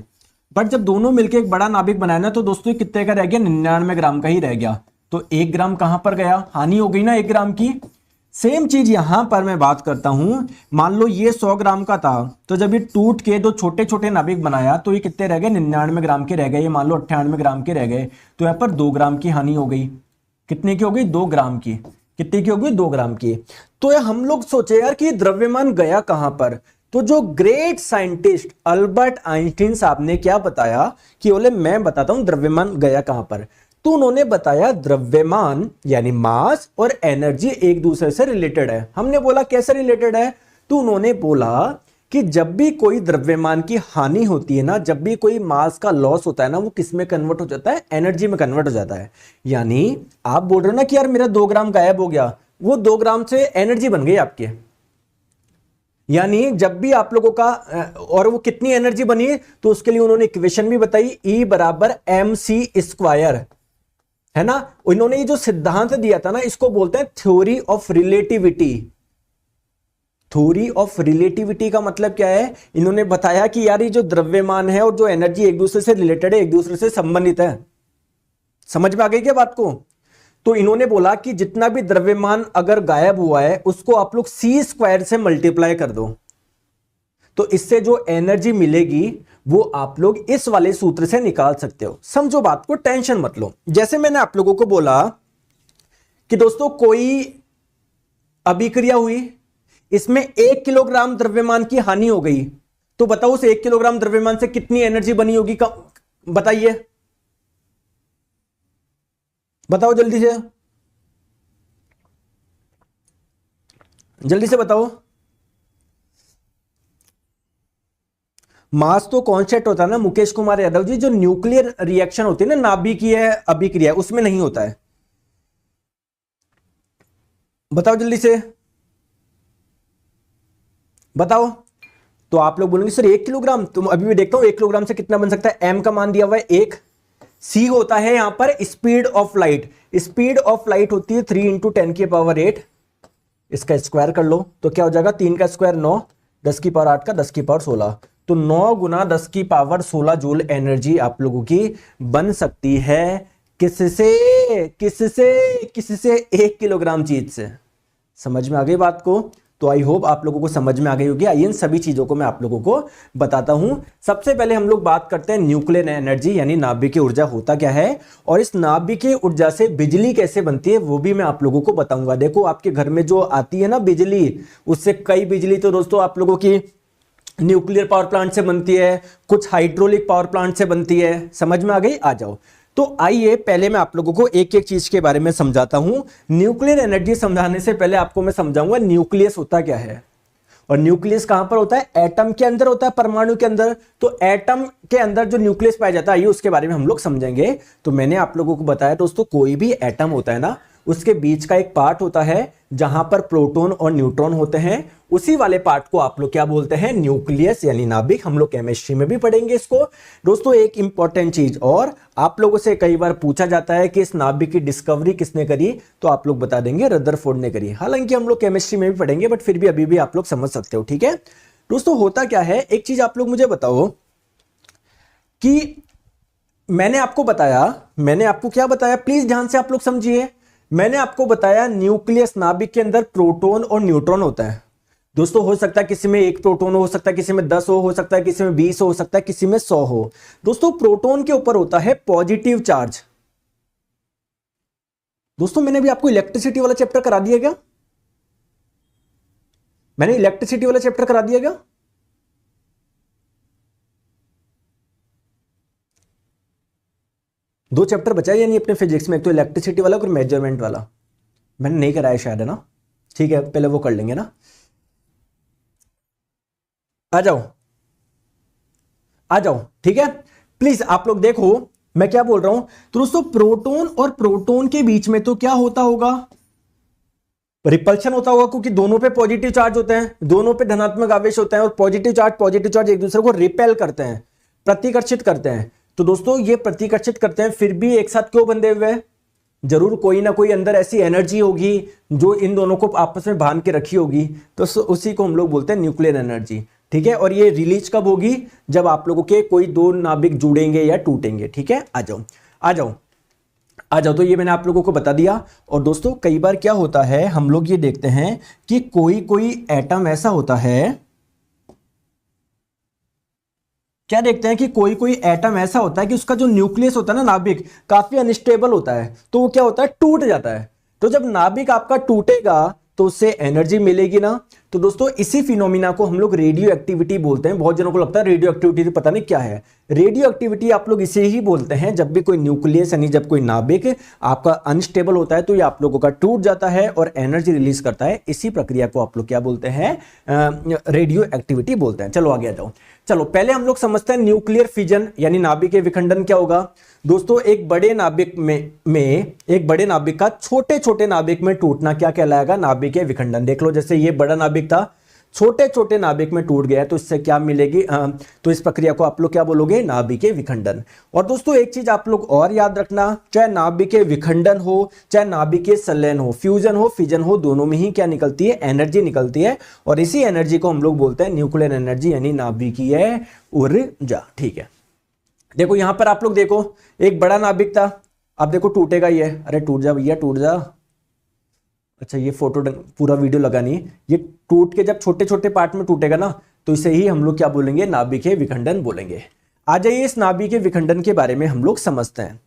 [SPEAKER 1] बट जब दोनों मिलकर एक बड़ा नाभिक बनाया ना, तो दोस्तों कितने का रह गया, 99 ग्राम का ही रह गया। तो 1 ग्राम कहां पर गया, हानि हो गई ना 1 ग्राम की। सेम चीज यहां पर मैं बात करता हूं, मान लो ये 100 ग्राम का था, तो जब ये टूट के दो छोटे छोटे नाभिक बनाया तो ये कितने रह गए, 99 ग्राम के रह गए, ये मान लो 98 ग्राम के रह गए। तो यहां पर 2 ग्राम की हानि हो गई। कितने की हो गई, 2 ग्राम की। कितने की हो गई, 2 ग्राम की। तो यार हम लोग सोचे यार कि द्रव्यमान गया कहां पर। तो जो ग्रेट साइंटिस्ट अल्बर्ट आइंस्टीन साहब ने क्या बताया कि बोले मैं बताता हूं द्रव्यमान गया कहां पर। तो उन्होंने बताया द्रव्यमान यानी मास और एनर्जी एक दूसरे से रिलेटेड है। हमने बोला कैसे रिलेटेड है, तो उन्होंने बोला कि जब भी कोई द्रव्यमान की हानि होती है ना, जब भी कोई मास का लॉस होता है ना, वो किस में कन्वर्ट हो जाता है, एनर्जी में कन्वर्ट हो जाता है। यानी आप बोल रहे हो ना कि यार मेरा 2 ग्राम गायब हो गया, वो 2 ग्राम से एनर्जी बन गई आपके। यानी जब भी आप लोगों का और वो कितनी एनर्जी बनी, तो उसके लिए उन्होंने इक्वेशन भी बताई, E बराबर mc², है ना। इन्होंने ये जो सिद्धांत दिया था ना, इसको बोलते हैं theory of relativity. Theory of relativity का मतलब क्या है, इन्होंने बताया कि यार ये जो द्रव्यमान है और जो एनर्जी एक दूसरे से रिलेटेड है, एक दूसरे से संबंधित है। समझ में आ गई क्या बात को। तो इन्होंने बोला कि जितना भी द्रव्यमान अगर गायब हुआ है उसको आप लोग c² से मल्टीप्लाई कर दो, तो इससे जो एनर्जी मिलेगी वो आप लोग इस वाले सूत्र से निकाल सकते हो। समझो बात को, टेंशन मत लो। जैसे मैंने आप लोगों को बोला कि दोस्तों कोई अभिक्रिया हुई, इसमें 1 किलोग्राम द्रव्यमान की हानि हो गई, तो बताओ उस 1 किलोग्राम द्रव्यमान से कितनी एनर्जी बनी होगी, बताइए, बताओ जल्दी से, जल्दी से बताओ। मास तो कॉन्सेप्ट होता है ना मुकेश कुमार यादव जी, जो न्यूक्लियर रिएक्शन होती है ना, नाभिकीय अभिक्रिया, उसमें नहीं होता है। बताओ जल्दी से बताओ। तो आप लोग बोलेंगे सर 1 किलोग्राम, तुम अभी भी देखता हूं 1 किलोग्राम से कितना बन सकता है, m का मान दिया हुआ है 1, सी होता है यहां पर speed of light. Speed of light होती है 3 × 10⁸, इसका स्क्वायर कर लो तो क्या हो जाएगा, 3 का स्क्वायर 9, 10 की पावर 8 का 10 की पावर 16, तो 9 × 10 की पावर 16 जूल एनर्जी आप लोगों की बन सकती है। किससे किससे किससे 1 किलोग्राम चीज से। समझ में आ गई बात को? तो आई होप आप लोगों को समझ में आ गई होगी। आइए इन सभी चीजों को मैं आप लोगों को बताता हूं। सबसे पहले हम लोग बात करते हैं न्यूक्लियर एनर्जी यानी नाभिकीय ऊर्जा होता क्या है, और इस नाभिकीय ऊर्जा से बिजली कैसे बनती है वो भी मैं आप लोगों को बताऊंगा। देखो आपके घर में जो आती है ना बिजली, उससे कई बिजली तो दोस्तों आप लोगों की न्यूक्लियर पावर प्लांट से बनती है, कुछ हाइड्रोलिक पावर प्लांट से बनती है। समझ में आ गई? आ जाओ। तो आइए पहले मैं आप लोगों को एक एक चीज के बारे में समझाता हूं। न्यूक्लियर एनर्जी समझाने से पहले आपको मैं समझाऊंगा न्यूक्लियस होता क्या है। और न्यूक्लियस कहां पर होता है? एटम के अंदर होता है, परमाणु के अंदर। तो एटम के अंदर जो न्यूक्लियस पाया जाता है, आइए उसके बारे में हम लोग समझेंगे। तो मैंने आप लोगों को बताया दोस्तों, कोई भी एटम होता है ना, उसके बीच का एक पार्ट होता है जहां पर प्रोटॉन और न्यूट्रॉन होते हैं। उसी वाले पार्ट को आप लोग क्या बोलते हैं? न्यूक्लियस यानी नाभिक। हम लोग केमिस्ट्री में भी पढ़ेंगे इसको। दोस्तों एक इंपॉर्टेंट चीज और, आप लोगों से कई बार पूछा जाता है कि इस नाभिक की डिस्कवरी किसने करी, तो आप लोग बता देंगे रदरफोर्ड ने करी। हालांकि हम लोग केमिस्ट्री में भी पढ़ेंगे, बट फिर भी अभी भी आप लोग समझ सकते हो। ठीक है दोस्तों, होता क्या है, एक चीज आप लोग मुझे बताओ कि मैंने आपको क्या बताया, प्लीज ध्यान से आप लोग समझिए। मैंने आपको बताया न्यूक्लियस नाभिक के अंदर प्रोटॉन और न्यूट्रॉन होता है। दोस्तों हो सकता है किसी में 1 प्रोटॉन हो सकता है किसी में 10 हो सकता है किसी में 20 हो सकता है किसी में 100 हो। दोस्तों प्रोटॉन के ऊपर होता है पॉजिटिव चार्ज। दोस्तों मैंने भी आपको इलेक्ट्रिसिटी वाला चैप्टर करा दिया क्या? मैंने इलेक्ट्रिसिटी वाला चैप्टर करा दिया क्या? दो चैप्टर बचा है यानी अपने फिजिक्स में, एक तो इलेक्ट्रिसिटी वाला और मेजरमेंट वाला। मैंने नहीं कराया शायद, है ना? ठीक है पहले वो कर लेंगे ना। आ जाओ आ जाओ, ठीक है प्लीज आप लोग देखो मैं क्या बोल रहा हूं। तो दोस्तों प्रोटॉन और प्रोटॉन के बीच में तो क्या होता होगा? रिपल्शन होता होगा, क्योंकि दोनों पे पॉजिटिव चार्ज होते हैं, दोनों पे धनात्मक आवेश होते हैं, और पॉजिटिव चार्ज एक दूसरे को रिपेल करते हैं, प्रतिकर्षित करते हैं। तो दोस्तों ये प्रतिकर्षित करते हैं, फिर भी एक साथ क्यों बंधे हुए हैं? जरूर कोई ना कोई अंदर ऐसी एनर्जी होगी जो इन दोनों को आपस में बांध के रखी होगी, तो उसी को हम लोग बोलते हैं न्यूक्लियर एनर्जी। ठीक है, और ये रिलीज कब होगी? जब आप लोगों के कोई दो नाभिक जुड़ेंगे या टूटेंगे। ठीक है, आ जाओ आ जाओ आ जाओ। तो ये मैंने आप लोगों को बता दिया। और दोस्तों कई बार क्या होता है, हम लोग ये देखते हैं कि कोई कोई एटम ऐसा होता है, क्या देखते हैं कि कोई कोई एटम ऐसा होता है कि उसका जो न्यूक्लियस होता है ना, नाभिक, काफी अनस्टेबल होता है, तो वो क्या होता है? टूट जाता है। तो जब नाभिक आपका टूटेगा तो उससे एनर्जी मिलेगी ना। तो दोस्तों इसी फिनोमिना को हम लोग रेडियो एक्टिविटी बोलते हैं। बहुत जनों को लगता है रेडियो एक्टिविटी पता नहीं क्या है। रेडियो एक्टिविटी आप लोग इसे ही बोलते हैं जब भी कोई न्यूक्लियस यानी जब कोई नाभिक आपका अनस्टेबल होता है तो ये आप लोगों का टूट जाता है और एनर्जी रिलीज करता है। इसी प्रक्रिया को आप लोग क्या बोलते हैं? रेडियो एक्टिविटी बोलते हैं। चलो आगे आ जाओ। चलो पहले हम लोग समझते हैं न्यूक्लियर फिजन यानी नाभिकीय विखंडन क्या होगा। दोस्तों एक बड़े नाभिक में एक बड़े नाभिक का छोटे छोटे नाभिक में टूटना क्या कहलाएगा? नाभिकीय विखंडन। देख लो जैसे ये बड़ा नाभिक था, छोटे छोटे नाभिक में टूट गया, तो इससे क्या मिलेगी? तो इस प्रक्रिया को आप लोग क्या बोलोगे? नाभिकीय विखंडन। और दोस्तों एक चीज आप लोग और याद रखना, चाहे नाभिकीय विखंडन हो चाहे नाभिकीय संलयन हो, फ्यूजन हो फिजन हो, दोनों में ही क्या निकलती है? एनर्जी निकलती है। और इसी एनर्जी को हम लोग बोलते हैं न्यूक्लियर एनर्जी यानी नाभिकीय ऊर्जा। ठीक है, देखो यहां पर आप लोग देखो एक बड़ा नाभिक था, अब देखो टूटेगा ये। अरे टूट जा भैया टूट जा। अच्छा ये फोटो पूरा वीडियो लगा नहीं, ये टूट के जब छोटे छोटे पार्ट में टूटेगा ना, तो इसे ही हम लोग क्या बोलेंगे? नाभिकीय विखंडन बोलेंगे। आ जाइए इस नाभिकीय विखंडन के बारे में हम लोग समझते हैं।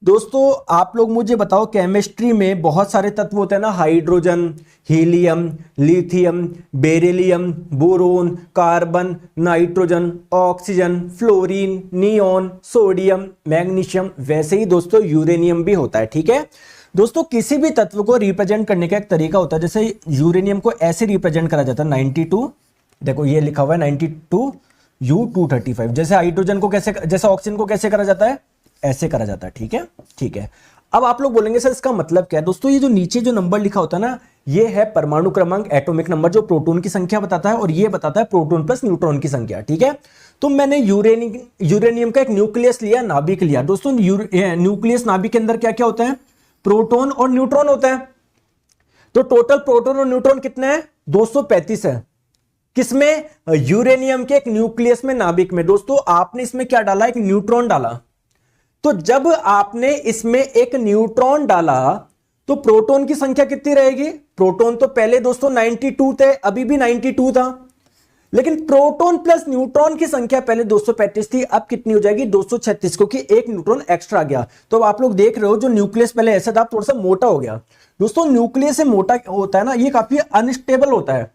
[SPEAKER 1] दोस्तों आप लोग मुझे बताओ, केमिस्ट्री में बहुत सारे तत्व होते हैं ना, hydrogen, helium, lithium, beryllium, boron, carbon, nitrogen, oxygen, fluorine, neon, sodium, magnesium. वैसे ही दोस्तों यूरेनियम भी होता है। ठीक है दोस्तों, किसी भी तत्व को रिप्रेजेंट करने का एक तरीका होता है। जैसे यूरेनियम को ऐसे रिप्रेजेंट करा जाता है 92, देखो ये लिखा हुआ है 92U235। जैसे हाइड्रोजन को कैसे, जैसे ऑक्सीजन को कैसे करा जाता है? ऐसे करा जाता है। ठीक है ठीक है। अब आप लोग बोलेंगे सर इसका मतलब क्या है? दोस्तों ये जो नीचे जो नंबर लिखा होता है ना, ये है परमाणु क्रमांक, एटॉमिक नंबर, जो प्रोटॉन की संख्या बताता है, और ये बताता है प्रोटॉन प्लस न्यूट्रॉन की संख्या। ठीक है, तो मैंने यूरेनियम का एक न्यूक्लियस लिया, नाभिक लिया। दोस्तों न्यूक्लियस नाभिक के अंदर क्या क्या होता है? प्रोटॉन और न्यूट्रॉन होता है। तो टोटल प्रोटॉन और न्यूट्रॉन कितने हैं? 235 है। किसमें? यूरेनियम के एक न्यूक्लियस में, नाभिक में। दोस्तों आपने इसमें क्या डाला? एक न्यूट्रॉन डाला। तो जब आपने इसमें एक न्यूट्रॉन डाला तो प्रोटॉन की संख्या कितनी रहेगी? प्रोटॉन तो पहले दोस्तों 92 थे, अभी भी 92 था, लेकिन प्रोटॉन प्लस न्यूट्रॉन की संख्या पहले 235 थी, अब कितनी हो जाएगी? 236, क्योंकि एक न्यूट्रॉन एक्स्ट्रा आ गया। तो आप लोग देख रहे हो जो न्यूक्लियस पहले ऐसा था, थोड़ा सा मोटा हो गया। दोस्तों न्यूक्लियस से मोटा होता है ना, ये काफी अनस्टेबल होता है।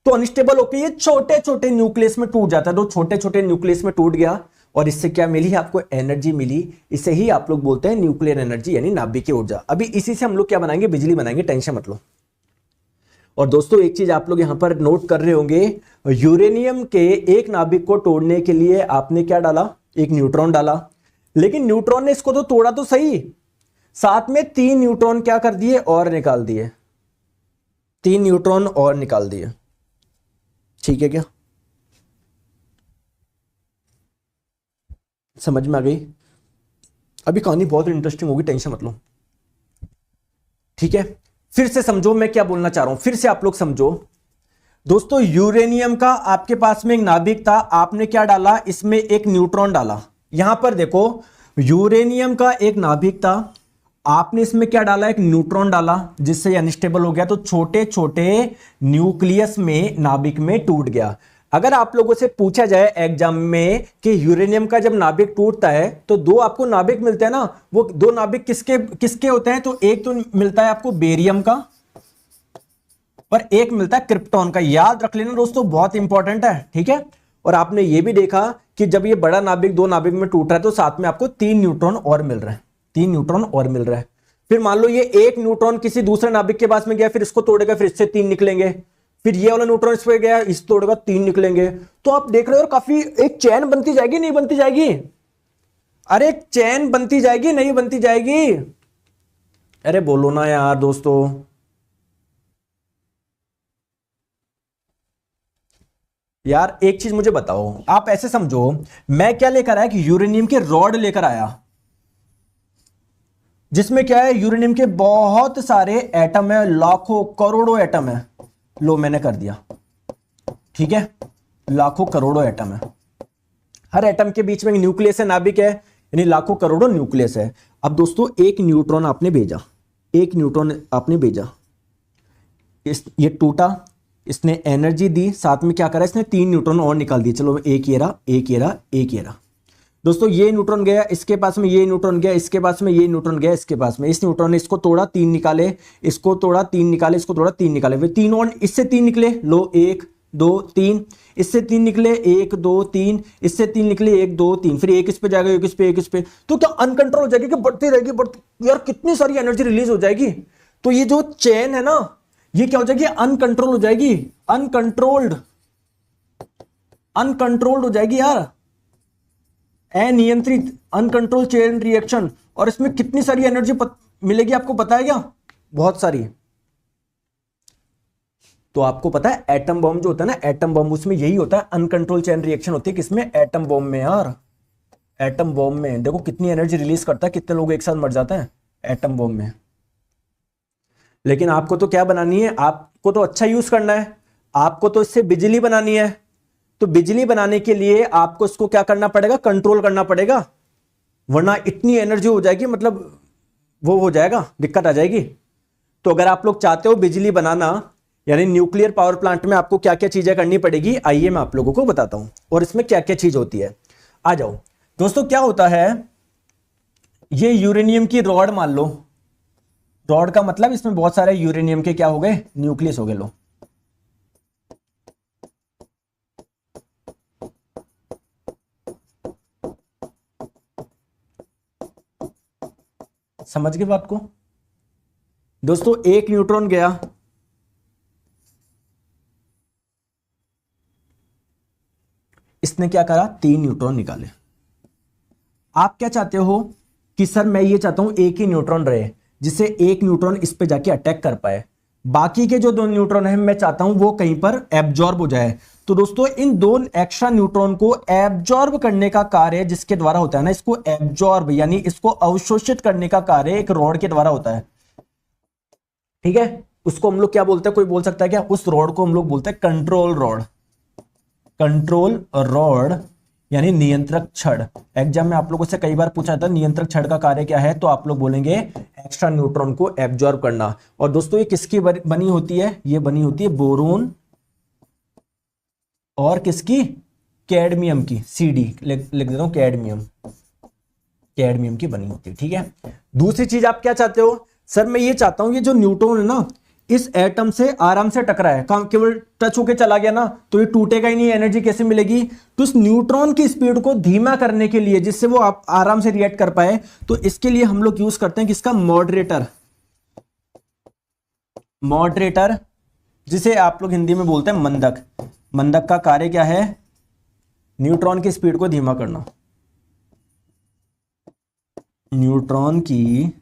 [SPEAKER 1] तो अनस्टेबल होकर ये छोटे छोटे न्यूक्लियस में टूट जाता है। तो छोटे छोटे न्यूक्लियस में टूट गया, और इससे क्या मिली? आपको एनर्जी मिली। इसे ही आप लोग बोलते हैं न्यूक्लियर एनर्जी, यानी नाभिकीय ऊर्जा। अभी इसी से हम लोग क्या बनाएंगे? बिजली बनाएंगे, टेंशन मत लो। और दोस्तों एक चीज आप लोग यहां पर नोट कर रहे होंगे, यूरेनियम के एक नाभिक को तोड़ने के लिए आपने क्या डाला? एक न्यूट्रॉन डाला। लेकिन न्यूट्रॉन ने इसको तो तोड़ा तो सही, साथ में 3 न्यूट्रॉन क्या कर दिए? और निकाल दिए। 3 न्यूट्रॉन और निकाल दिए। ठीक है क्या? समझ में आ गई? अभी कहानी बहुत इंटरेस्टिंग होगी, टेंशन मत लो। ठीक है, फिर से समझो मैं क्या बोलना चाह रहा हूं, फिर से आप लोग समझो। दोस्तों यूरेनियम का आपके पास में एक नाभिक था, आपने क्या डाला? इसमें एक न्यूट्रॉन डाला। यहां पर देखो, यूरेनियम का एक नाभिक था, आपने इसमें क्या डाला? एक न्यूट्रॉन डाला, जिससे अनस्टेबल हो गया, तो छोटे छोटे न्यूक्लियस में, नाभिक में टूट गया। अगर आप लोगों से पूछा जाए एग्जाम में कि यूरेनियम का जब नाभिक टूटता है तो 2 आपको नाभिक मिलते हैं ना, वो 2 नाभिक किसके किसके होते हैं? तो एक तो मिलता है आपको बेरियम का, और एक मिलता है क्रिप्टॉन का। याद रख लेना दोस्तों, बहुत इंपॉर्टेंट है। ठीक है, और आपने ये भी देखा कि जब ये बड़ा नाभिक 2 नाभिक में टूट रहा है तो साथ में आपको 3 न्यूट्रॉन और मिल रहे हैं। 3 न्यूट्रॉन और मिल रहा है। फिर मान लो ये एक न्यूट्रॉन किसी दूसरे नाभिक के पास में गया, फिर इसको तोड़ेगा, फिर इससे 3 निकलेंगे। फिर ये वाला न्यूट्रॉन इस पे गया, इस तोड़ेगा, 3 निकलेंगे। तो आप देख रहे हो काफी एक चैन बनती जाएगी, नहीं बनती जाएगी? अरे चैन बनती जाएगी, नहीं बनती जाएगी? अरे बोलो ना यार दोस्तों। यार एक चीज मुझे बताओ, आप ऐसे समझो, मैं क्या लेकर आया कि यूरेनियम के रॉड लेकर आया, जिसमें क्या है? यूरेनियम के बहुत सारे एटम है, लाखों करोड़ों एटम है। लो मैंने कर दिया। ठीक है, लाखों करोड़ों एटम है, हर एटम के बीच में एक न्यूक्लियस है, नाभिक है, यानी लाखों करोड़ों न्यूक्लियस है। अब दोस्तों एक न्यूट्रॉन आपने भेजा, एक न्यूट्रॉन आपने भेजा, ये टूटा, इसने एनर्जी दी, साथ में क्या करा? इसने 3 न्यूट्रॉन और निकाल दिए। चलो एक ये रहा, एक ये रहा, एक ये रहा। दोस्तों ये न्यूट्रॉन गया, इसके पास में ये न्यूट्रॉन गया, इसके पास में ये न्यूट्रॉन गया, इसके पास में, इस न्यूट्रॉन ने इसको तोड़ा, 3 निकाले, इसको तोड़ा, 3 निकाले, इसको तोड़ा, 3 निकाले, वे 3 और इससे 3 निकले। लो 1 2 3, इससे 3 निकले, 1 2 3, इससे 3 निकले, 1 2 3, फिर एक इस पे जाएगा, एक इस पे, एक इस पे। तो क्या अनकंट्रोल हो जाएगी कि बढ़ती रहेगी, बढ़ती यार, कितनी सारी एनर्जी रिलीज हो जाएगी। तो ये जो चेन है ना, ये क्या हो जाएगी? अनकंट्रोल हो जाएगी, अनकंट्रोल्ड, अनकंट्रोल्ड हो जाएगी यार, अनियंत्रित, अनकंट्रोल चेन रिएक्शन। और इसमें कितनी सारी एनर्जी मिलेगी आपको पता है क्या? बहुत सारी। तो आपको पता है एटम बॉम्ब जो होता है ना, एटम बॉम्ब, उसमें यही होता है, अनकंट्रोल चेन रिएक्शन होती है। किसमें? एटम बॉम्ब में यार, एटम बॉम्ब में। देखो कितनी एनर्जी रिलीज करता है, कितने लोग एक साथ मर जाते हैं एटम बॉम्ब में। लेकिन आपको तो क्या बनानी है? आपको तो अच्छा यूज करना है, आपको तो इससे बिजली बनानी है। तो बिजली बनाने के लिए आपको इसको क्या करना पड़ेगा? कंट्रोल करना पड़ेगा, वरना इतनी एनर्जी हो जाएगी, मतलब वो हो जाएगा, दिक्कत आ जाएगी। तो अगर आप लोग चाहते हो बिजली बनाना, यानी न्यूक्लियर पावर प्लांट में आपको क्या क्या चीजें करनी पड़ेगी, आइए मैं आप लोगों को बताता हूं, और इसमें क्या क्या चीज होती है। आ जाओ दोस्तों। क्या होता है? ये यूरेनियम की रॉड मान लो, रॉड का मतलब इसमें बहुत सारे यूरेनियम के क्या हो गए? न्यूक्लियस हो गए। लो समझ गए बात को? दोस्तों एक न्यूट्रॉन गया, इसने क्या करा? 3 न्यूट्रॉन निकाले। आप क्या चाहते हो कि सर मैं ये चाहता हूं एक ही न्यूट्रॉन रहे, जिससे एक न्यूट्रॉन इस पे जाके अटैक कर पाए। बाकी के जो दो न्यूट्रॉन है मैं चाहता हूं वो कहीं पर एब्जॉर्ब हो जाए। तो दोस्तों इन दो एक्स्ट्रा न्यूट्रॉन को एब्जॉर्ब करने का कार्य जिसके द्वारा होता है ना, इसको एब्जॉर्ब यानी इसको अवशोषित करने का कार्य एक रॉड के द्वारा होता है। ठीक है, उसको हम लोग क्या बोलते हैं, कोई बोल सकता है क्या? उस रॉड को हम लोग बोलते हैं कंट्रोल रॉड। कंट्रोल रॉड यानी नियंत्रक छड़। एग्जाम में आप लोगों से कई बार पूछा था नियंत्रक छड़ का कार्य क्या है, तो आप लोग बोलेंगे एक्स्ट्रा न्यूट्रॉन को एब्जॉर्ब करना। और दोस्तों ये किसकी बनी होती है? ये बनी होती है बोरोन और किसकी? कैडमियम की। CD लिख देता हूं, कैडमियम। कैडमियम की बनी होती है। ठीक है, दूसरी चीज आप क्या चाहते हो? सर मैं ये चाहता हूं ये जो न्यूट्रॉन है ना इस एटम से आराम से टकरा है, केवल टच होके चला गया ना तो ये टूटेगा ही नहीं, एनर्जी कैसे मिलेगी? तो इस न्यूट्रॉन की स्पीड को धीमा करने के लिए, जिससे वो आप आराम से रिएक्ट कर पाए, तो इसके लिए हम लोग यूज करते हैं किसका? मॉडरेटर। मॉडरेटर जिसे आप लोग हिंदी में बोलते हैं मंदक। मंदक का कार्य क्या है? न्यूट्रॉन की स्पीड को धीमा करना। न्यूट्रॉन की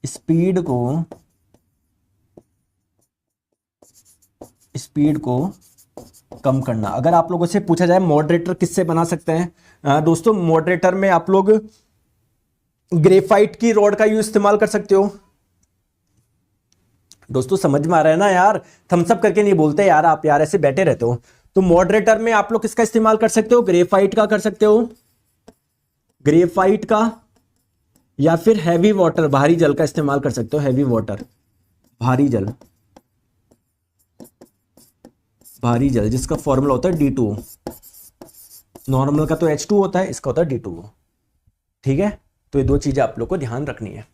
[SPEAKER 1] स्पीड को कम करना। अगर आप लोगों से पूछा जाए मॉडरेटर किससे बना सकते हैं, दोस्तों मॉडरेटर में आप लोग ग्रेफाइट की रॉड का यूज इस्तेमाल कर सकते हो। दोस्तों समझ में आ रहा है ना यार? थम्स अप करके नहीं बोलते यार, आप यार ऐसे बैठे रहते हो। तो मॉडरेटर में आप लोग किसका इस्तेमाल कर सकते हो? ग्रेफाइट का कर सकते हो, ग्रेफाइट का, या फिर हैवी वाटर, भारी जल का इस्तेमाल कर सकते हो। हैवी वाटर, भारी जल, भारी जल जिसका फॉर्मूला होता है D2O। नॉर्मल का तो H2 होता है, इसका होता है D2O। ठीक है, तो ये दो चीजें आप लोग को ध्यान रखनी है।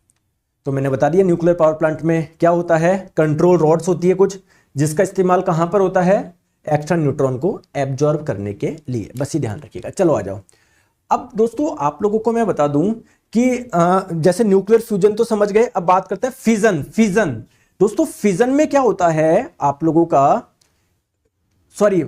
[SPEAKER 1] तो मैंने बता दिया न्यूक्लियर पावर प्लांट में क्या होता है, कंट्रोल रॉड्स होती है कुछ, जिसका इस्तेमाल कहां पर होता है? एक्स्ट्रा न्यूट्रॉन को एब्जॉर्ब करने के लिए। बस ये ध्यान रखिएगा। चलो आ जाओ। अब दोस्तों आप लोगों को मैं बता दूं कि जैसे न्यूक्लियर फ्यूजन तो समझ गए, अब बात करते हैं फिजन। फिजन दोस्तों, फिजन में क्या होता है आप लोगों का, सॉरी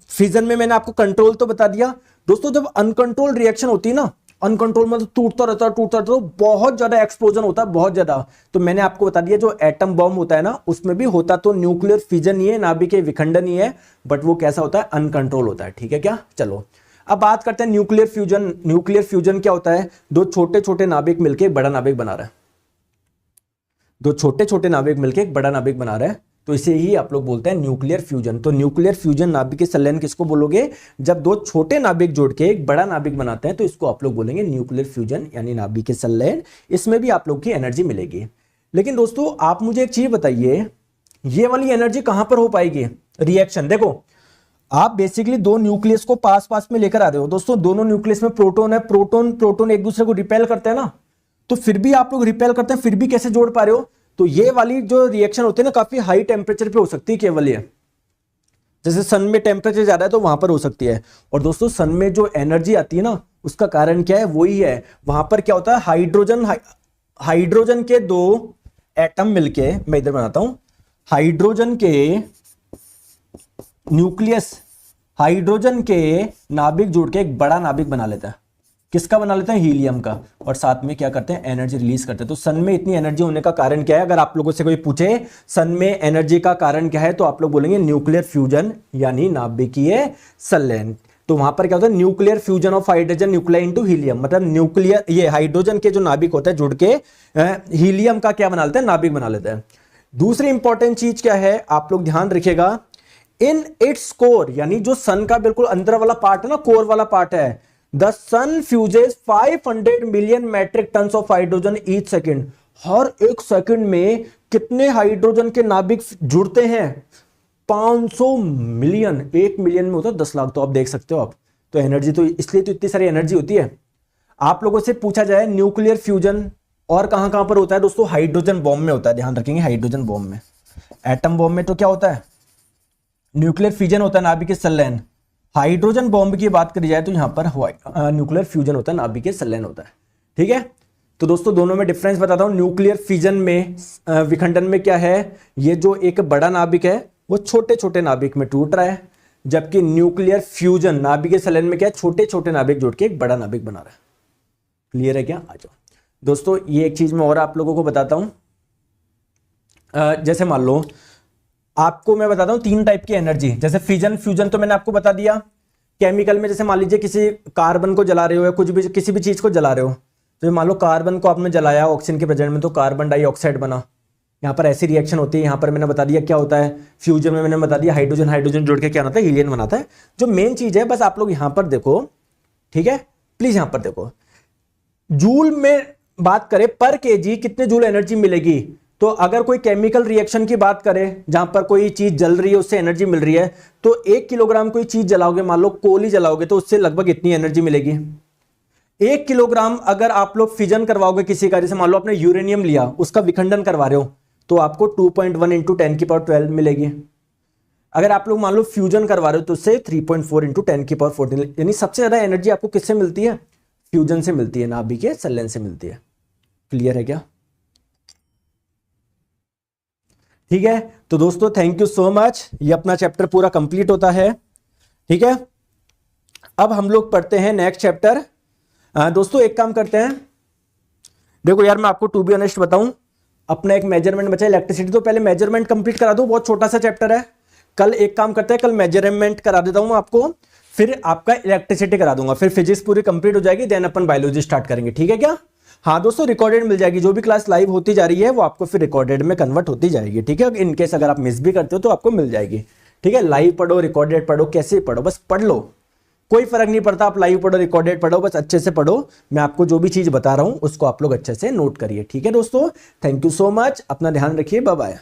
[SPEAKER 1] फिजन में मैंने आपको कंट्रोल तो बता दिया। दोस्तों जब अनकंट्रोल रिएक्शन होती है ना, अनकंट्रोल मतलब टूटता रहता तो बहुत ज्यादा एक्सप्लोजन होता है, बहुत ज्यादा। तो मैंने आपको बता दिया जो एटम बॉम्ब होता है ना उसमें भी होता तो न्यूक्लियर फिजन ही है, नाभिकीय विखंडन ही है, बट वो कैसा होता है? अनकंट्रोल होता है। ठीक है क्या? चलो अब बात करते हैं न्यूक्लियर फ्यूजन। न्यूक्लियर फ्यूजन क्या होता है? दो छोटे छोटे नाभिक मिलकर एक बड़ा नाभिक बना रहा है। दो छोटे छोटे नाभिक मिलकर एक बड़ा नाभिक बना रहा है, तो इसे ही आप लोग बोलते हैं न्यूक्लियर फ्यूजन। तो न्यूक्लियर फ्यूजन नाभिक के संलयन किसको बोलोगे? जब दो छोटे नाभिक जोड़ के एक बड़ा नाभिक बनाते हैं तो इसको आप लोग बोलेंगे न्यूक्लियर फ्यूजन यानी नाभिक के संलयन। इसमें भी आप लोग की एनर्जी मिलेगी। लेकिन दोस्तों आप मुझे एक चीज बताइए, ये वाली एनर्जी कहां पर हो पाएगी? रिएक्शन देखो, आप बेसिकली दो न्यूक्लियस को पास पास में लेकर आ रहे हो। दोस्तों दोनों न्यूक्लियस में प्रोटॉन है, प्रोटॉन प्रोटॉन एक दूसरे को रिपेल करते हैं ना, तो फिर भी आप लोग रिपेल करते हैं, फिर भी कैसे जोड़ पा रहे हो? तो ये वाली जो रिएक्शन होती है ना काफी हाई टेम्परेचर पे हो सकती है केवल ये। जैसे सन में टेम्परेचर ज्यादा है तो वहां पर हो सकती है। और दोस्तों सन में जो एनर्जी आती है ना उसका कारण क्या है? वही है, वहां पर क्या होता है? हाइड्रोजन के दो एटम मिलके, मैं इधर बनाता हूं, हाइड्रोजन के न्यूक्लियस, हाइड्रोजन के नाभिक जुड़ के एक बड़ा नाभिक बना लेता है। किसका बना लेते हैं? हीलियम का। और साथ में क्या करते हैं? एनर्जी रिलीज करते हैं। तो सन में इतनी एनर्जी होने का कारण क्या है? अगर आप लोगों से कोई पूछे सन में एनर्जी का कारण क्या है, तो आप लोग बोलेंगे न्यूक्लियर फ्यूजन यानी नाभिकीय संलयन। तो वहां पर क्या होता है? Nuclear fusion of hydrogen nuclei into helium, मतलब न्यूक्लियर, ये हाइड्रोजन के जो नाभिक होता है जुड़ के हीलियम का क्या बना लेते हैं? नाभिक बना लेते हैं। दूसरी इंपॉर्टेंट चीज क्या है आप लोग ध्यान रखिएगा, इन इट्स कोर, यानी जो सन का बिल्कुल अंदर वाला पार्ट है ना, कोर वाला पार्ट है, the sun fuses 500 million metric tons of hydrogen each second. हर एक सेकंड में कितने हाइड्रोजन के नाभिक जुड़ते हैं? 500 मिलियन। 1 मिलियन में होता है 10 लाख। तो आप देख सकते हो आप, तो एनर्जी तो इसलिए तो इतनी सारी एनर्जी होती है। आप लोगों से पूछा जाए न्यूक्लियर फ्यूजन और कहां कहां पर होता है? दोस्तों हाइड्रोजन बॉम्ब में होता है, ध्यान रखेंगे, हाइड्रोजन बॉम्ब में। एटम बॉम्ब में तो क्या होता है? न्यूक्लियर फ्यूजन होता है, नाभिकीय संलयन। हाइड्रोजन बॉम्ब की बात करी जाए तो यहां पर न्यूक्लियर फ्यूजन होता है, नाभिकीय संलयन होता है। ठीक है, तो दोस्तों दोनों में डिफरेंस बताता हूं। न्यूक्लियर फिजन में, विखंडन में क्या है? ये जो एक बड़ा नाभिक है वो छोटे छोटे नाभिक में टूट रहा है, जबकि न्यूक्लियर फ्यूजन नाभिकीय संलयन में क्या है? छोटे छोटे नाभिक जोड़ के एक बड़ा नाभिक बना रहा है। क्लियर है क्या? आ जाओ दोस्तों, ये एक चीज मैं और आप लोगों को बताता हूं। जैसे मान लो आपको मैं बताता हूं 3 टाइप की एनर्जी, जैसे फिजन फ्यूजन तो मैंने आपको बता दिया। केमिकल में जैसे मान लीजिए किसी कार्बन को जला रहे हो या कुछ भी किसी भी चीज को जला रहे हो, तो मान लो कार्बन को आपने जलाया ऑक्सीजन के प्रेजेंट में तो कार्बन डाइऑक्साइड बना, यहाँ पर ऐसी रिएक्शन होती है। यहाँ पर मैंने बता दिया क्या होता है, फ्यूजन में मैंने बता दिया हाइड्रोजन हाइड्रोजन जुड़ के क्या होता है, हीलियम बनाता है। जो मेन चीज है बस आप लोग यहाँ पर देखो, ठीक है, प्लीज यहाँ पर देखो, जूल में बात करें पर केजी कितने जूल एनर्जी मिलेगी। तो अगर कोई केमिकल रिएक्शन की बात करें जहां पर कोई चीज जल रही है उससे एनर्जी मिल रही है, तो 1 किलोग्राम कोई चीज जलाओगे, मान लो कोयला जलाओगे तो उससे लगभग इतनी एनर्जी मिलेगी। 1 किलोग्राम अगर आप लोग फिजन करवाओगे किसी का, जैसे मान लो आपने यूरेनियम लिया उसका विखंडन करवा रहे हो, तो आपको 2.1 इंटू 10⁻12 मिलेगी। अगर आप लोग मान लो फ्यूजन करवा रहे हो तो उससे 3.4 इंटू 10⁻14, यानी सबसे ज्यादा एनर्जी आपको किससे मिलती है, फ्यूजन से मिलती है, नाभिक के संलयन से मिलती है। क्लियर है क्या? ठीक है, तो दोस्तों थैंक यू सो मच, ये अपना चैप्टर पूरा कंप्लीट होता है। ठीक है, अब हम लोग पढ़ते हैं नेक्स्ट चैप्टर। दोस्तों एक काम करते हैं, देखो यार मैं आपको टू बी ऑनेस्ट बताऊं, अपना एक मेजरमेंट बचा इलेक्ट्रिसिटी, तो पहले मेजरमेंट कंप्लीट करा दो, बहुत छोटा सा चैप्टर है। कल एक काम करते हैं, कल मेजरमेंट करा देता हूं आपको, फिर आपका इलेक्ट्रिसिटी करा दूंगा, फिर फिजिक्स पूरी कंप्लीट हो जाएगी, देन अपन बायोलॉजी स्टार्ट करेंगे। ठीक है क्या? हाँ दोस्तों, रिकॉर्डेड मिल जाएगी, जो भी क्लास लाइव होती जा रही है वो आपको फिर रिकॉर्डेड में कन्वर्ट होती जाएगी। ठीक है, इनकेस अगर आप मिस भी करते हो तो आपको मिल जाएगी। ठीक है, लाइव पढ़ो रिकॉर्डेड पढ़ो, कैसे पढ़ो बस पढ़ लो, कोई फर्क नहीं पड़ता, आप लाइव पढ़ो रिकॉर्डेड पढ़ो, बस अच्छे से पढ़ो। मैं आपको जो भी चीज बता रहा हूं उसको आप लोग अच्छे से नोट करिए। ठीक है दोस्तों, थैंक यू सो मच, अपना ध्यान रखिए, बाय बाय।